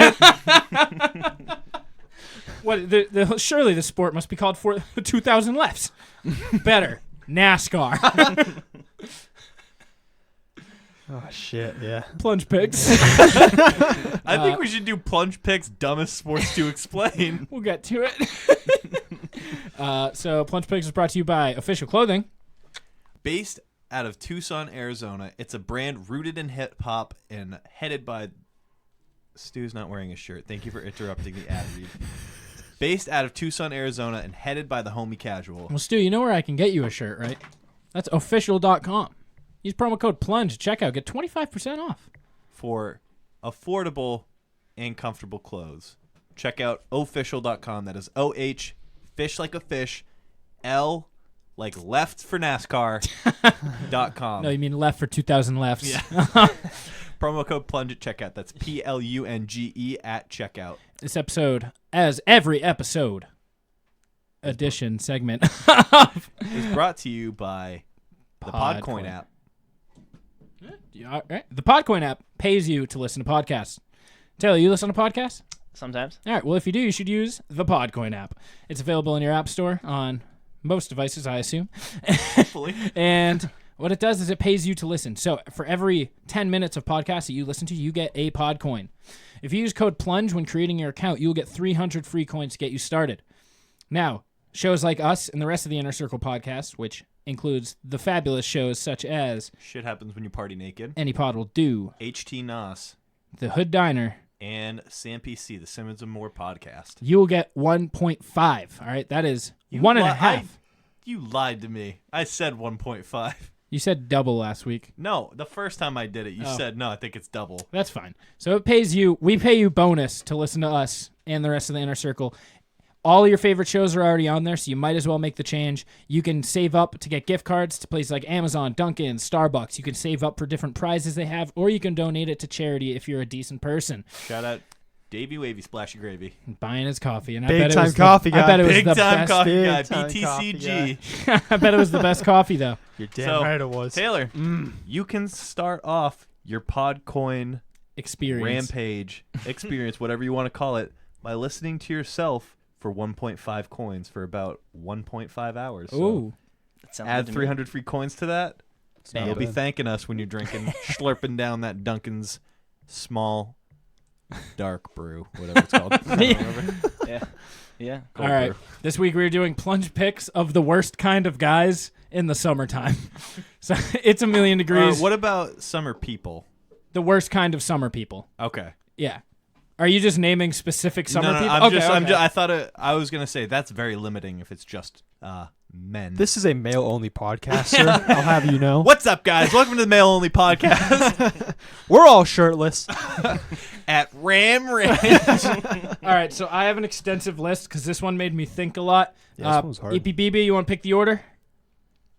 What? Surely the sport must be called for 2,000 lefts. Better. NASCAR. Oh shit! Yeah. Plunge Picks. I think we should do Plunge Picks, dumbest sports to explain. We'll get to it. So Plunge Picks is brought to you by Official Clothing. Based out of Tucson, Arizona, it's a brand rooted in hip hop and headed by. Stu's not wearing a shirt. Thank you for interrupting the ad read. Based out of Tucson, Arizona, and headed by the homie Casual. Well, Stu, you know where I can get you a shirt, right? That's official.com. Use promo code PLUNGE at checkout. Get 25% off. For affordable and comfortable clothes. Check out official.com. That is OH, fish like a fish, L like left for NASCAR.com. No, you mean left for 2,000 lefts. Yeah. Promo code PLUNGE at checkout. That's PLUNGE at checkout. This episode, as every episode, edition segment, is brought to you by the Podcoin app. Yeah, all right. The Podcoin app pays you to listen to podcasts. Taylor, you listen to podcasts? Sometimes. All right. Well, if you do, you should use the Podcoin app. It's available in your app store on most devices, I assume. Hopefully. And what it does is it pays you to listen. So for every 10 minutes of podcasts that you listen to, you get a Podcoin. If you use code PLUNGE when creating your account, you'll get 300 free coins to get you started. Now, shows like us and the rest of the Inner Circle podcast, which includes the fabulous shows such as Shit Happens When You Party Naked, Any Pod Will Do, HT Nos, The Hood Diner, and Sam PC, the Simmons and More podcast. you will get 1.5. All right, that is 1.5. You lied to me. I said 1.5. You said double last week. No, the first time I did it, you said, no, I think it's double. That's fine. So it pays you, we pay you bonus to listen to us and the rest of the Inner Circle. All your favorite shows are already on there, so you might as well make the change. You can save up to get gift cards to places like Amazon, Dunkin', Starbucks. You can save up for different prizes they have, or you can donate it to charity if you're a decent person. Shout out Davey Wavy Splashy Gravy. Buying his coffee. And I Big bet time it was coffee guy. I bet it was Big the time best. coffee guy, Big time coffee BTCG. I bet it was the best coffee, though. You're damn So, right it was. Taylor, you can start off your Podcoin Experience. rampage experience, whatever you want to call it, by listening to yourself for 1.5 coins for about 1.5 hours. So Ooh. That sounds add good to me. 300 free coins to that. not You'll be bad. thanking us when you're drinking, slurping down that Dunkin's small dark brew, whatever it's called. I don't remember. Yeah. Yeah. Cold All right. brew. This week we were doing plunge picks of the worst kind of guys in the summertime. So it's a million degrees. What about summer people? The worst kind of summer people. Okay. Yeah. Are you just naming specific summer no, people? I'm Okay, just, okay. I thought I was gonna say that's very limiting if it's just men. This is a male-only podcast, sir. I'll have you know. What's up, guys? Welcome to the Male Only Podcast We're all shirtless. at Ram Ranch. All right, so I have an extensive list because this one made me think a lot. Yeah, this one was hard. EPBB, you want to pick the order?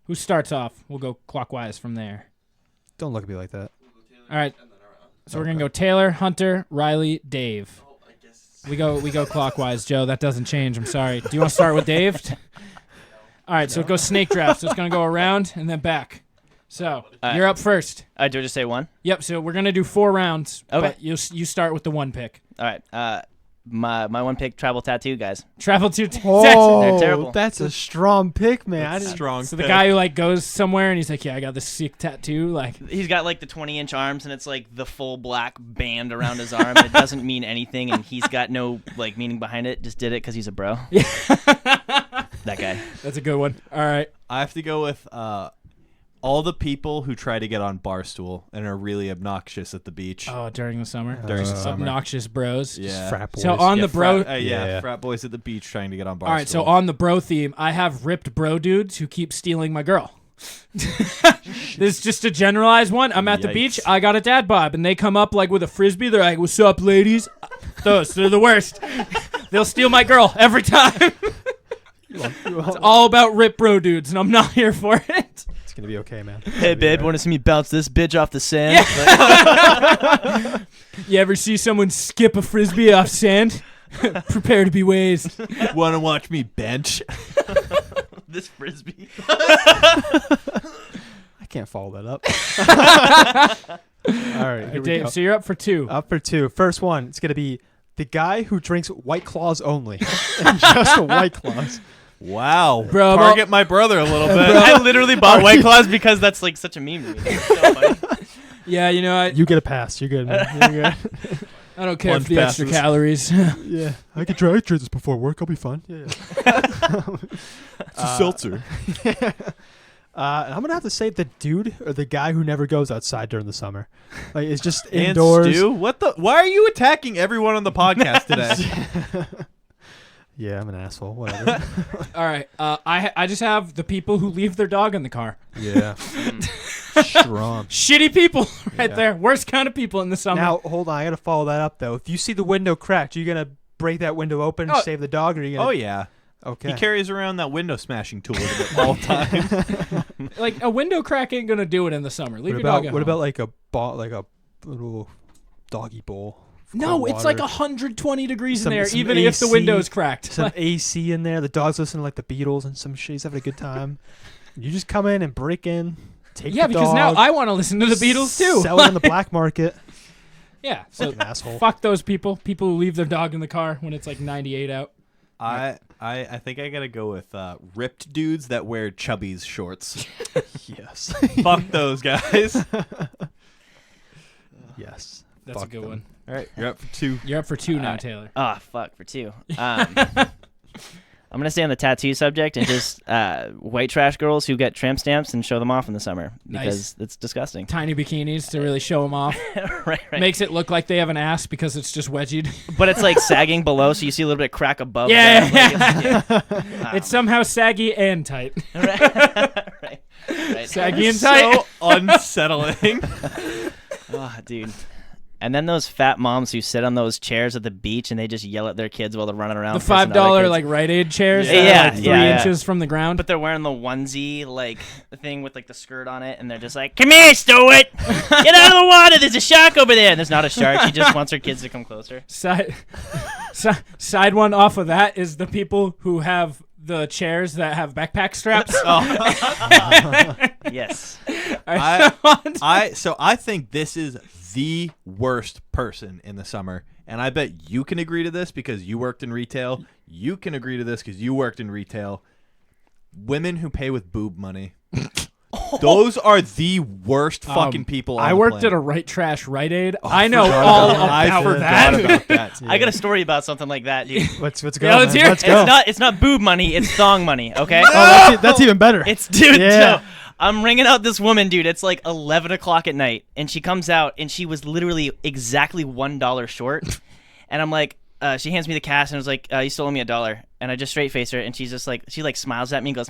Who starts off? We'll go clockwise from there. Don't look at me like that. All right. So we're gonna go Taylor, Hunter, Riley, Dave. We go clockwise, Joe. That doesn't change. I'm sorry. Do you want to start with Dave? All right, so it goes snake draft. So it's gonna go around and then back. So you're up first. Do I just say one? Yep. So we're gonna do 4 rounds. Okay. But you start with the 1 pick. All right. My 1 pick, travel tattoo, guys. Travel to Texas. They're terrible. That's a strong pick, man. I didn't- Strong. So the pick. guy who like goes somewhere and he's like, yeah, I got this sick tattoo. Like, He's got like the 20-inch arms, and it's like the full black band around his arm. It doesn't mean anything, and he's got no like meaning behind it. Just did it because he's a bro. That guy. that's a good one. All right. I have to go with all the people who try to get on Barstool and are really obnoxious at the beach Oh, during the summer. during the summer. Obnoxious bros. Yeah. Frat boys. So on the bro. Frat boys at the beach trying to get on Barstool. All right. So on the bro theme, I have ripped bro dudes who keep stealing my girl. This is just a generalized one. I'm at the beach. Yikes. I got a dad bob, and they come up like with a frisbee. They're like, "What's up, ladies?" They're the worst. They'll steal my girl every time. It's all about rip bro dudes, and I'm not here for it. It's gonna be okay, man. Hey, babe, want to see me bounce this bitch off the sand? You ever see someone skip a frisbee off sand? Prepare to be wazed. Want to watch me bench? This frisbee. I can't follow that up. All right, here we Dave, go. so you're up for 2. Up for 2. First one, it's gonna be the guy who drinks White Claws only, and just the White Claws. Wow. Bro, Target my brother a little bit. I literally bought White Claws because that's like such a meme to me. It's so funny. Yeah, you know, You get a pass. You're good, man. You're good. I don't care Plunge for the extra passes. calories. Yeah, I could try this before work. I'll be fine. Yeah. It's a seltzer. And I'm gonna have to say the dude or the guy who never goes outside during the summer, like it's just indoors. And Stu, what the? Why are you attacking everyone on the podcast today? Yeah, I'm an asshole. Whatever. All right, I just have the people who leave their dog in the car. Yeah. Strong. Shitty people right Yeah. there. Worst kind of people in the summer. Now hold on, I gotta follow that up though. If you see the window cracked, are you gonna break that window open and Oh. save the dog, or are you gonna? Oh yeah. Okay. He carries around that window smashing tool with him all the time. Like a window crack ain't gonna do it in the summer. Leave What your dog about at what home. about like a ball, like a little doggy bowl? of No, cold it's like water? 120 degrees Some- in there, some even if the AC, window's cracked. Some AC in there. The dog's listening to like the Beatles and some shit. He's having a good time. You just come in and break in, take Yeah, the because now dog, I want to listen to the Beatles too. Sell it on the black market. Yeah, so Fucking asshole. fuck those people. People who leave their dog in the car when it's like 98 out. I think I gotta go with ripped dudes that wear chubbies shorts. Yes. Fuck those guys. Yes. That's Fuck a good them. one. All right, you're up for 2. You're up for 2 now, Taylor. Ah, fuck, for 2. I'm going to stay on the tattoo subject and just white trash girls who get tramp stamps and show them off in the summer because it's disgusting. Tiny bikinis to really show them off. right. Makes it look like they have an ass because it's just wedgied. But it's like sagging below, so you see a little bit of crack above. Yeah, them. Like, It's somehow saggy and tight. right. Saggy and tight. So unsettling. Oh, dude. And then those fat moms who sit on those chairs at the beach and they just yell at their kids while they're running around. The pissing other $5 kids. like Rite Aid chairs. Yeah, that are, like 3 yeah. inches from the ground. But they're wearing the onesie, like the thing with like the skirt on it, and they're just like, "Come here, Stuart! Get out of the water! There's a shark over there." And there's not a shark. She just wants her kids to come closer. Side one off of that is the people who have the chairs that have backpack straps. Yes. I think this is the worst person in the summer, and I bet you can agree to this because you worked in retail. You can agree to this because you worked in retail. Women who pay with boob money. Those are the worst fucking people on I the worked planet. at a right trash Rite Aid. I know all about that. I got a story about something like that, dude. Let's go. Yeah, let's man. hear it. Let's go. It's not boob money. It's thong money. Okay. Oh, that's even better. It's dude. Yeah. So I'm ringing out this woman, dude. It's like 11 o'clock at night, and she comes out, and she was literally exactly $1 short. And I'm like, she hands me the cash, and I was like, you stole me $1. And I just straight face her, and she's just like, she like smiles at me and goes,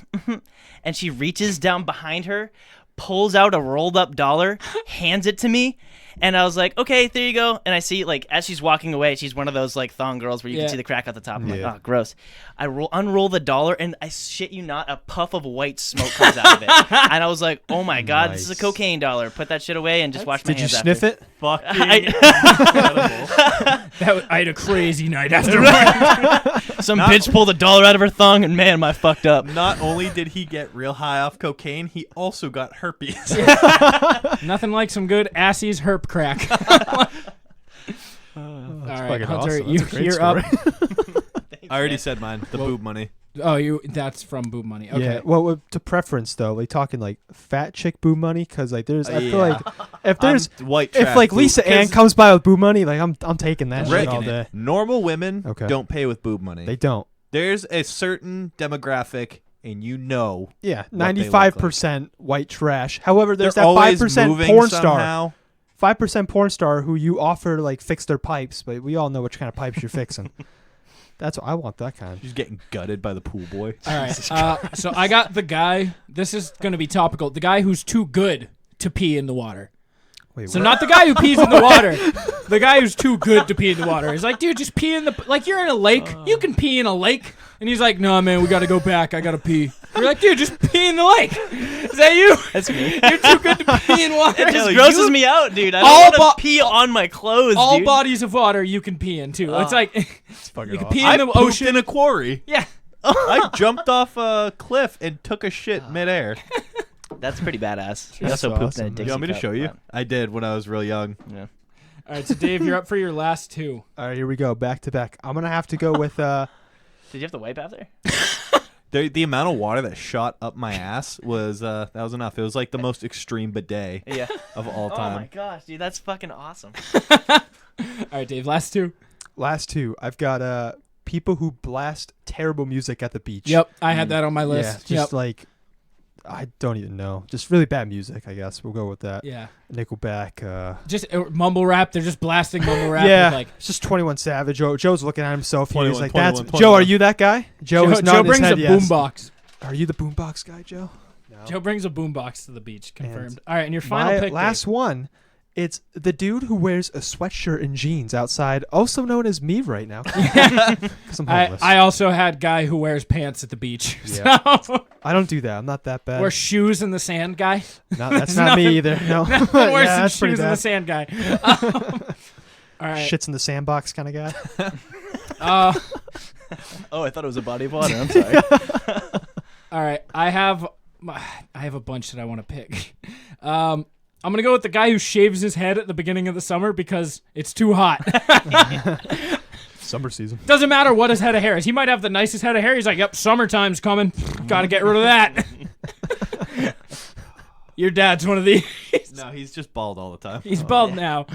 and she reaches down behind her, pulls out a rolled up $1, hands it to me. And I was like, okay, there you go. And I see, like, as she's walking away, she's one of those, like, thong girls where you Yeah. can see the crack at the top. I'm like, Yeah. oh, gross. I unroll the $1, and I shit you not, a puff of white smoke comes out of it. And I was like, oh, my God, this is a Nice. cocaine $1. Put that shit away and just wash my Did you hands sniff after. it? I had a crazy night after. Some bitch pulled a $1 out of her thong, and, man, am I fucked up. Not only did he get real high off cocaine, he also got herpes. Nothing like some good Assie's herp crack. All right, fucking Hunter, awesome. That's a great you're up. I already said mine. The Well- boob money. Oh, that's from Boob Money. Okay. Yeah. Well, to preference though, like talking like fat chick boob money, because like there's, I feel Yeah. like if there's, White if trash like boob. Lisa Ann 'Cause comes by with boob money, like I'm taking that shit Rick, all day. normal women Okay. don't pay with boob money. They don't. There's a certain demographic, and you know Yeah, they look 95% white trash. However, there's they're that always 5% moving porn star. somehow. 5% porn star who you offer to like fix their pipes, but we all know which kind of pipes you're fixing. That's what I want. That kind. She's getting gutted by the pool boy. All right. So I got the guy. This is going to be topical. The guy who's too good to pee in the water. Wait, So what? not the guy who pees in the water. The guy who's too good to pee in the water. He's like, dude, just pee in the like you're in a lake. You can pee in a lake. And he's like, no, man, we got to go back. I got to pee. You're like, dude, just pee in the lake. Is that you? That's me. You're too good to pee in water. It just grosses me out, dude. I All don't want to pee on my clothes, All dude. bodies of water you can pee in too. It's like fucking you can awesome. pee I in the pooped ocean. in a quarry. Yeah. I jumped off a cliff and took a shit midair. That's pretty badass. He That's also pooped awesome, in a man. Dixie You want me to cup, show you? but- I did when I was real young. Yeah. All right, so Dave, you're up for your last two. All right, here we go. Back to back. I'm gonna have to go with Did you have to wipe after? The amount of water that shot up my ass was that was enough. It was like the most extreme bidet Yeah. of all Oh time. my gosh, dude, that's fucking awesome. All right, Dave, last two. last two. I've got people who blast terrible music at the beach. Yep, I had that on my Yeah, list. just like I don't even know. Just really bad music, I guess. We'll go with that. Yeah. Nickelback. Just mumble rap. They're just blasting mumble rap. Yeah, With like it's just 21 Savage. Joe's looking at himself here. He's 21, like, 21, "That's 21. Joe. Are you that guy?" Joe is Joe nodding his brings head a yes. boombox. Are you the boombox guy, Joe? No. Joe brings a boombox to the beach. Confirmed. And All right, and your final My pick. last one. It's the dude who wears a sweatshirt and jeans outside, also known as me right now. 'Cause I'm homeless. I also had guy who wears pants at the beach. Yeah. So I don't do that. I'm not that bad. wear shoes in the sand, guy. No, that's not me either. No. Nothing worse Yeah, than that's pretty shoes in the bad. sand, guy. All right. Shits in the sandbox kind of guy. Oh, I thought it was a body of water. I'm sorry. All right, I have a bunch that I want to pick. I'm gonna go with the guy who shaves his head at the beginning of the summer because it's too hot. Summer season. Doesn't matter what his head of hair is. He might have the nicest head of hair. He's like, "Yep, summertime's coming. Got to get rid of that." Your dad's one of these. No, he's just bald all the time. He's bald now.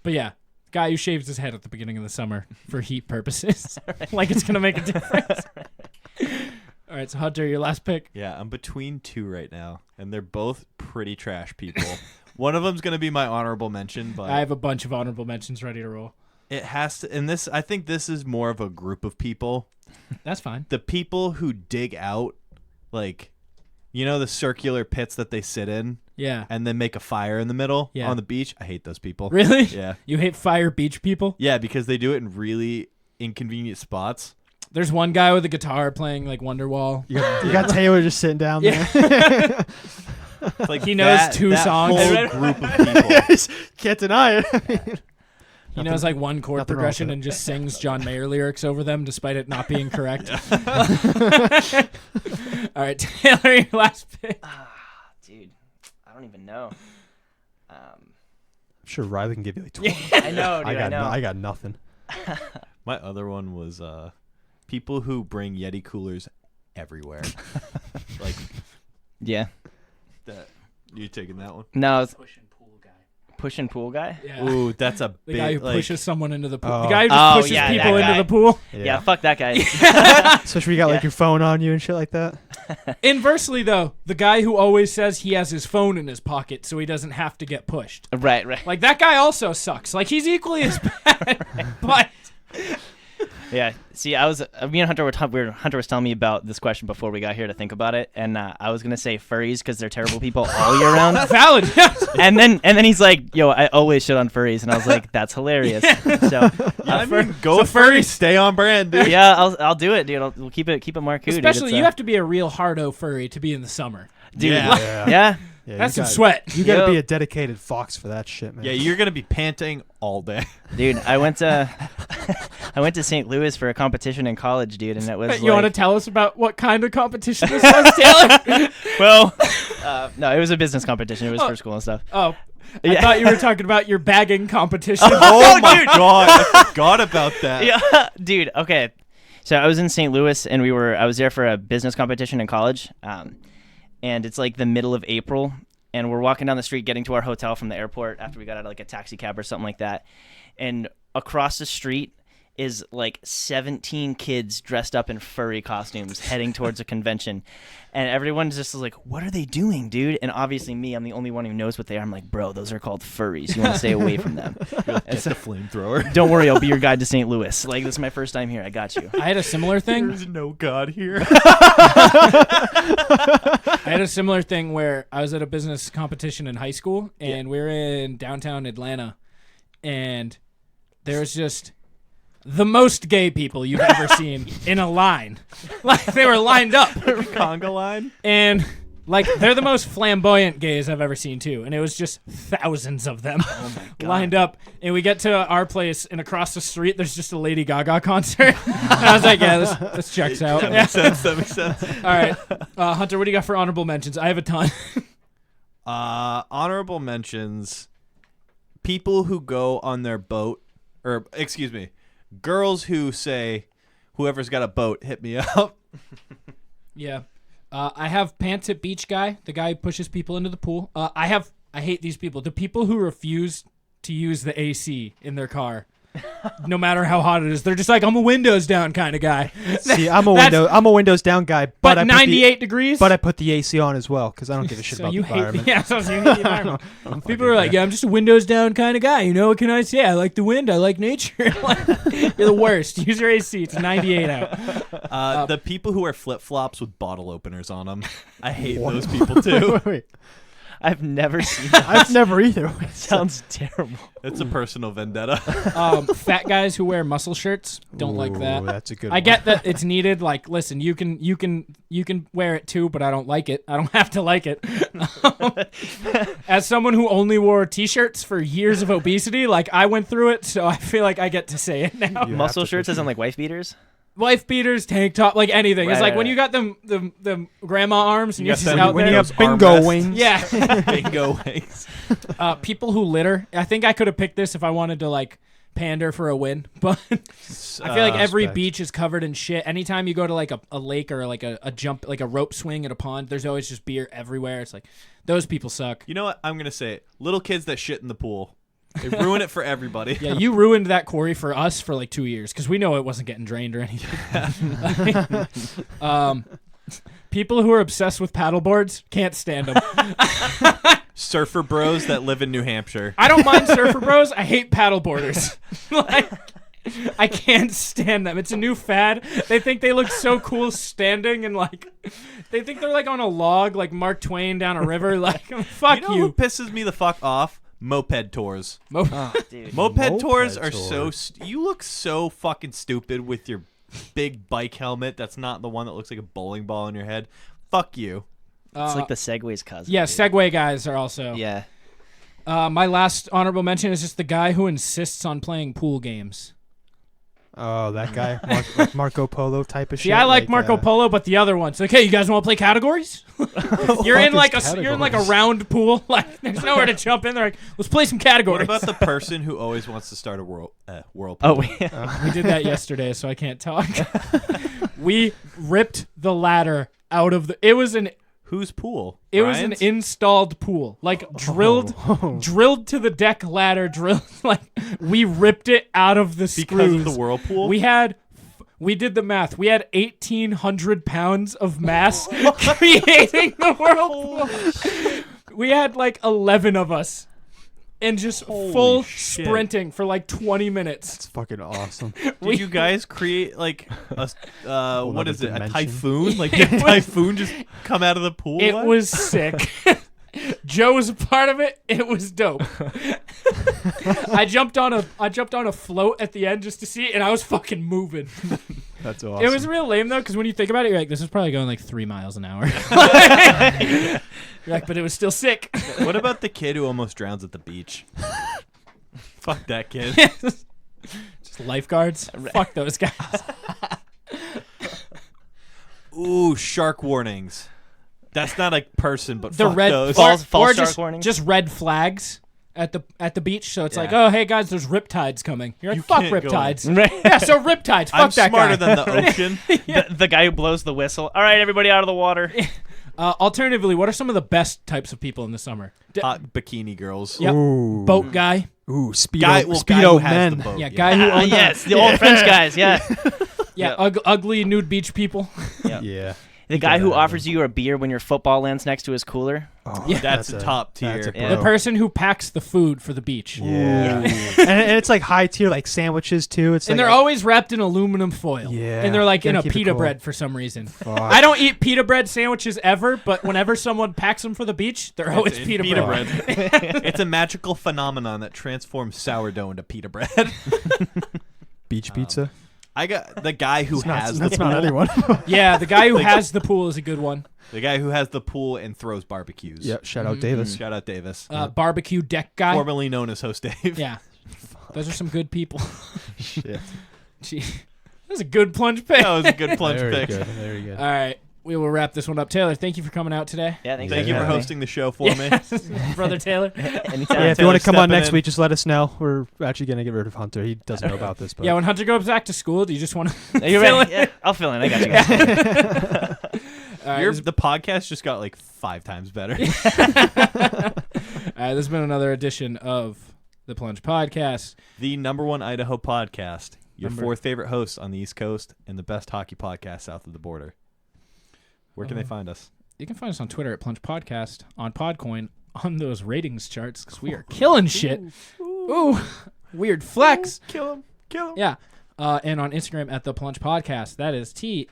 But yeah, guy who shaves his head at the beginning of the summer for heat purposes. Like it's gonna make a difference. All right, so Hunter, your last pick. Yeah, I'm between two right now, and they're both pretty trash people. One of them's gonna be my honorable mention, but I have a bunch of honorable mentions ready to roll. it has to. And this, I think, this is more of a group of people. That's fine. The people who dig out, like, you know, the circular pits that they sit in, Yeah. and then make a fire in the middle Yeah. on the beach. I hate those people. Really? Yeah. You hate fire beach people? Yeah, because they do it in really inconvenient spots. There's one guy with a guitar playing like Wonderwall. You got Taylor just sitting down there. It's like He knows two that songs. Whole group of people. Can't deny it. He knows like one chord nothing wrong progression with and just sings John Mayer lyrics over them despite it not being correct. All right, Taylor, your last pick. Dude, I don't even know. I'm sure Riley can give you like 20. I know, dude. I know. I got nothing. My other one was people who bring Yeti coolers everywhere. Like Yeah. that. You taking that one? No, it's Push and pull guy. push and pool guy. Yeah. Ooh, that's a The big. guy who like, pushes someone into the pool. Oh. The guy who just Oh, pushes yeah, people that into guy. the pool. Yeah, fuck that guy. Especially when you got like your phone on you and shit like that. Inversely, though, the guy who always says he has his phone in his pocket so he doesn't have to get pushed. right. Like, that guy also sucks. Like, he's equally as bad. But Yeah. See, me and Hunter Hunter was telling me about this question before we got here to think about it, and I was gonna say furries because they're terrible people all year round. valid, yes. And then he's like, "Yo, I always shit on furries," and I was like, "That's hilarious." So, I mean, go furry, stay on brand, dude. yeah, I'll do it, dude. We'll keep it Marku. Especially, you have to be a real hardo furry to be in the summer. dude. Yeah. Yeah. Yeah, That's you some got- sweat. You got to Yo. be a dedicated fox for that shit, man. Yeah, you're gonna be panting all day. Dude, I went to St. Louis for a competition in college, dude, and it was You want to like, tell us about what kind of competition this was, Taylor? well, no, it was a business competition. It was for school and stuff. Oh, I Yeah. thought you were talking about your bagging competition. Oh my god, I forgot about that. Yeah, dude. Okay, so I was in St. Louis, and I was there for a business competition in college, and it's like the middle of April, and we're walking down the street, getting to our hotel from the airport after we got out of like a taxi cab or something like that, and across the street is like 17 kids dressed up in furry costumes heading towards a convention, and everyone's just like, "What are they doing, dude?" And obviously me, I'm the only one who knows what they are. I'm like, "Bro, those are called furries. You want to stay away from them." Get the flamethrower. Don't worry, I'll be your guide to St. Louis. Like, this is my first time here. I got you. I had a similar thing. There's no god here. I had a similar thing where I was at a business competition in high school, and we were in downtown Atlanta, and there was just the most gay people you've ever seen in a line. Like, they were lined up. Conga line. And, like, they're the most flamboyant gays I've ever seen, too. And it was just thousands of them lined up. And we get to our place, and across the street, there's just a Lady Gaga concert. And I was like, yeah, this checks out. That makes sense. That makes sense. All right. Hunter, what do you got for honorable mentions? I have a ton. Honorable mentions. People who go on their boat, or excuse me, girls who say, whoever's got a boat, hit me up. Yeah. I have Pants at Beach guy, the guy who pushes people into the pool. I hate these people. The people who refuse to use the AC in their car, no matter how hot it is. They're just like, I'm a windows down kind of guy. See, I'm a windows down guy, But I 98 degrees? But I put the AC on as well because I don't give a shit about the environment. So you hate the environment. People are like, yeah, I'm just a windows down kind of guy. You know, what can I say? I like the wind. I like nature. You're the worst. Use your AC. It's 98 out. The people who wear flip-flops with bottle openers on them. I hate those people too. Wait. I've never seen that. I've never either. It sounds terrible. It's a personal vendetta. Fat guys who wear muscle shirts, don't like that. That's a good I one. get that it's needed. Like, listen, you can wear it too, but I don't like it. I don't have to like it. As someone who only wore t-shirts for years of obesity, like, I went through it, so I feel like I get to say it now. Muscle shirts isn't like wife beaters? Wife beaters, tank top, like anything. It's like when you got them grandma arms and you're just out when there. you have bingo wings. Yeah. Bingo wings. People who litter. I think I could have picked this if I wanted to, like, pander for a win, but I feel like every beach is covered in shit. Anytime you go to, like, a lake or, like, a jump, like a rope swing at a pond, there's always just beer everywhere. It's like, those people suck. You know what? I'm going to say it. Little kids that shit in the pool. They ruin it for everybody. Yeah, you ruined that quarry for us for like 2 years because we know it wasn't getting drained or anything. People who are obsessed with paddleboards, can't stand them. Surfer bros that live in New Hampshire. I don't mind surfer bros. I hate paddleboarders. Like, I can't stand them. It's a new fad. They think they look so cool standing and like they think they're like on a log like Mark Twain down a river. Like, fuck you. You know who pisses me the fuck off? Moped tours. Moped tours are so... you look so fucking stupid with your big bike helmet that's not the one that looks like a bowling ball on your head. Fuck you. It's like the Segway's cousin. Yeah, dude. Segway guys are also... Yeah. My last honorable mention is just the guy who insists on playing pool games. Oh, that guy, Marco Polo type of shit. Yeah, I like Marco Polo, but the other ones. Like, hey, you guys want to play categories? You're in like a round pool. Like, there's nowhere to jump in. They're like, let's play some categories. What about the person who always wants to start a whirlpool? Oh, we did that yesterday, so I can't talk. We ripped the ladder out of the. It was an. Whose pool? It was an installed pool, like drilled to the deck ladder. Like we ripped it out of the screws because of the whirlpool. We did the math. We had 1,800 pounds of mass creating the whirlpool. We had like 11 of us. And just full sprinting for like 20 minutes. That's fucking awesome. Did you guys create like a what is it? Dimension? A typhoon? Like did a typhoon just come out of the pool? It was sick. Joe was a part of it. It was dope. I jumped on a float at the end just to see it, and I was fucking moving. That's awesome. It was real lame though, because when you think about it, you're like, this is probably going like 3 miles an hour. You're like, but it was still sick. What about the kid who almost drowns at the beach? Fuck that kid. Just lifeguards. Fuck those guys. Ooh, shark warnings. That's not a person, but The fuck red those. False shark just, warnings? just red flags at the beach. So it's Yeah. like, oh hey guys, there's riptides coming. You're like, You fuck can't go riptides. Yeah, so riptides. Fuck I'm that smarter guy. than the ocean. The guy who blows the whistle. All right, everybody out of the water. Alternatively, what are some of the best types of people in the summer? Hot bikini girls. Yep. Ooh. Boat guy. Ooh, Speedo, Guy who Speedo has men. the boat. Yeah, guy who owns Yes, the old French guys. Yeah. Yeah, ugly nude beach people. Yeah. The guy who offers you a beer when your football lands next to his cooler. Oh, Yeah. That's a top tier. That's a Yeah. pro. The person who packs the food for the beach. Yeah. and it's like high tier, like sandwiches too. It's And like they're always wrapped in aluminum foil. Yeah, And they're like in gotta a keep it pita cool. bread for some reason. Fuck. I don't eat pita bread sandwiches ever, but whenever someone packs them for the beach, they're always It's pita bread. It's a magical phenomenon that transforms sourdough into pita bread. Beach pizza. I got the guy who has the That's pool. not anyone. Yeah, the guy who has the pool is a good one. The guy who has the pool and throws barbecues. Yep. Shout out Davis. Shout out Davis. Barbecue deck guy. Formerly known as Host Dave. Yeah. Those are some good people. Shit. Gee, that was a good plunge pick. That was a good plunge Very pick. good. Very good. All right. We will wrap this one up. Taylor, thank you for coming out today. Yeah, thanks Thank you for having me. hosting the show for me. Brother Taylor. Anytime. Yeah, if you want to come on stepping next in. week, just let us know. We're actually gonna get rid of Hunter. He doesn't know about this, but Yeah, when Hunter goes back to school, do you just want to Are you ready? Yeah, I'll fill in. I got you guys. The podcast just got like 5 times better. All right, this has been another edition of the Plunge Podcast. The #1 Idaho podcast. Your Number- 4th favorite host on the East Coast and the best hockey podcast south of the border. Where can they find us? You can find us on Twitter at Plunge Podcast, on Podcoin, on those ratings charts, because we are killing shit. Ooh, weird flex. Kill him. Kill him. Yeah. And on Instagram at the Plunge Podcast. That is THE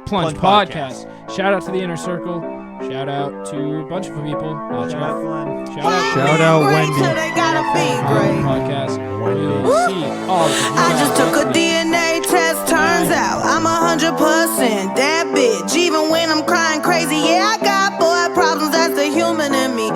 Plunge Podcast. Shout out to the Inner Circle. Shout out to a bunch of people. Shout out. shout out Wendy. They gotta be great. Podcast. We'll see all of you I just guys. took a DNA test, turns out I'm 100% that bitch. Even when I'm crying crazy, yeah, I got boy problems, that's the human in me.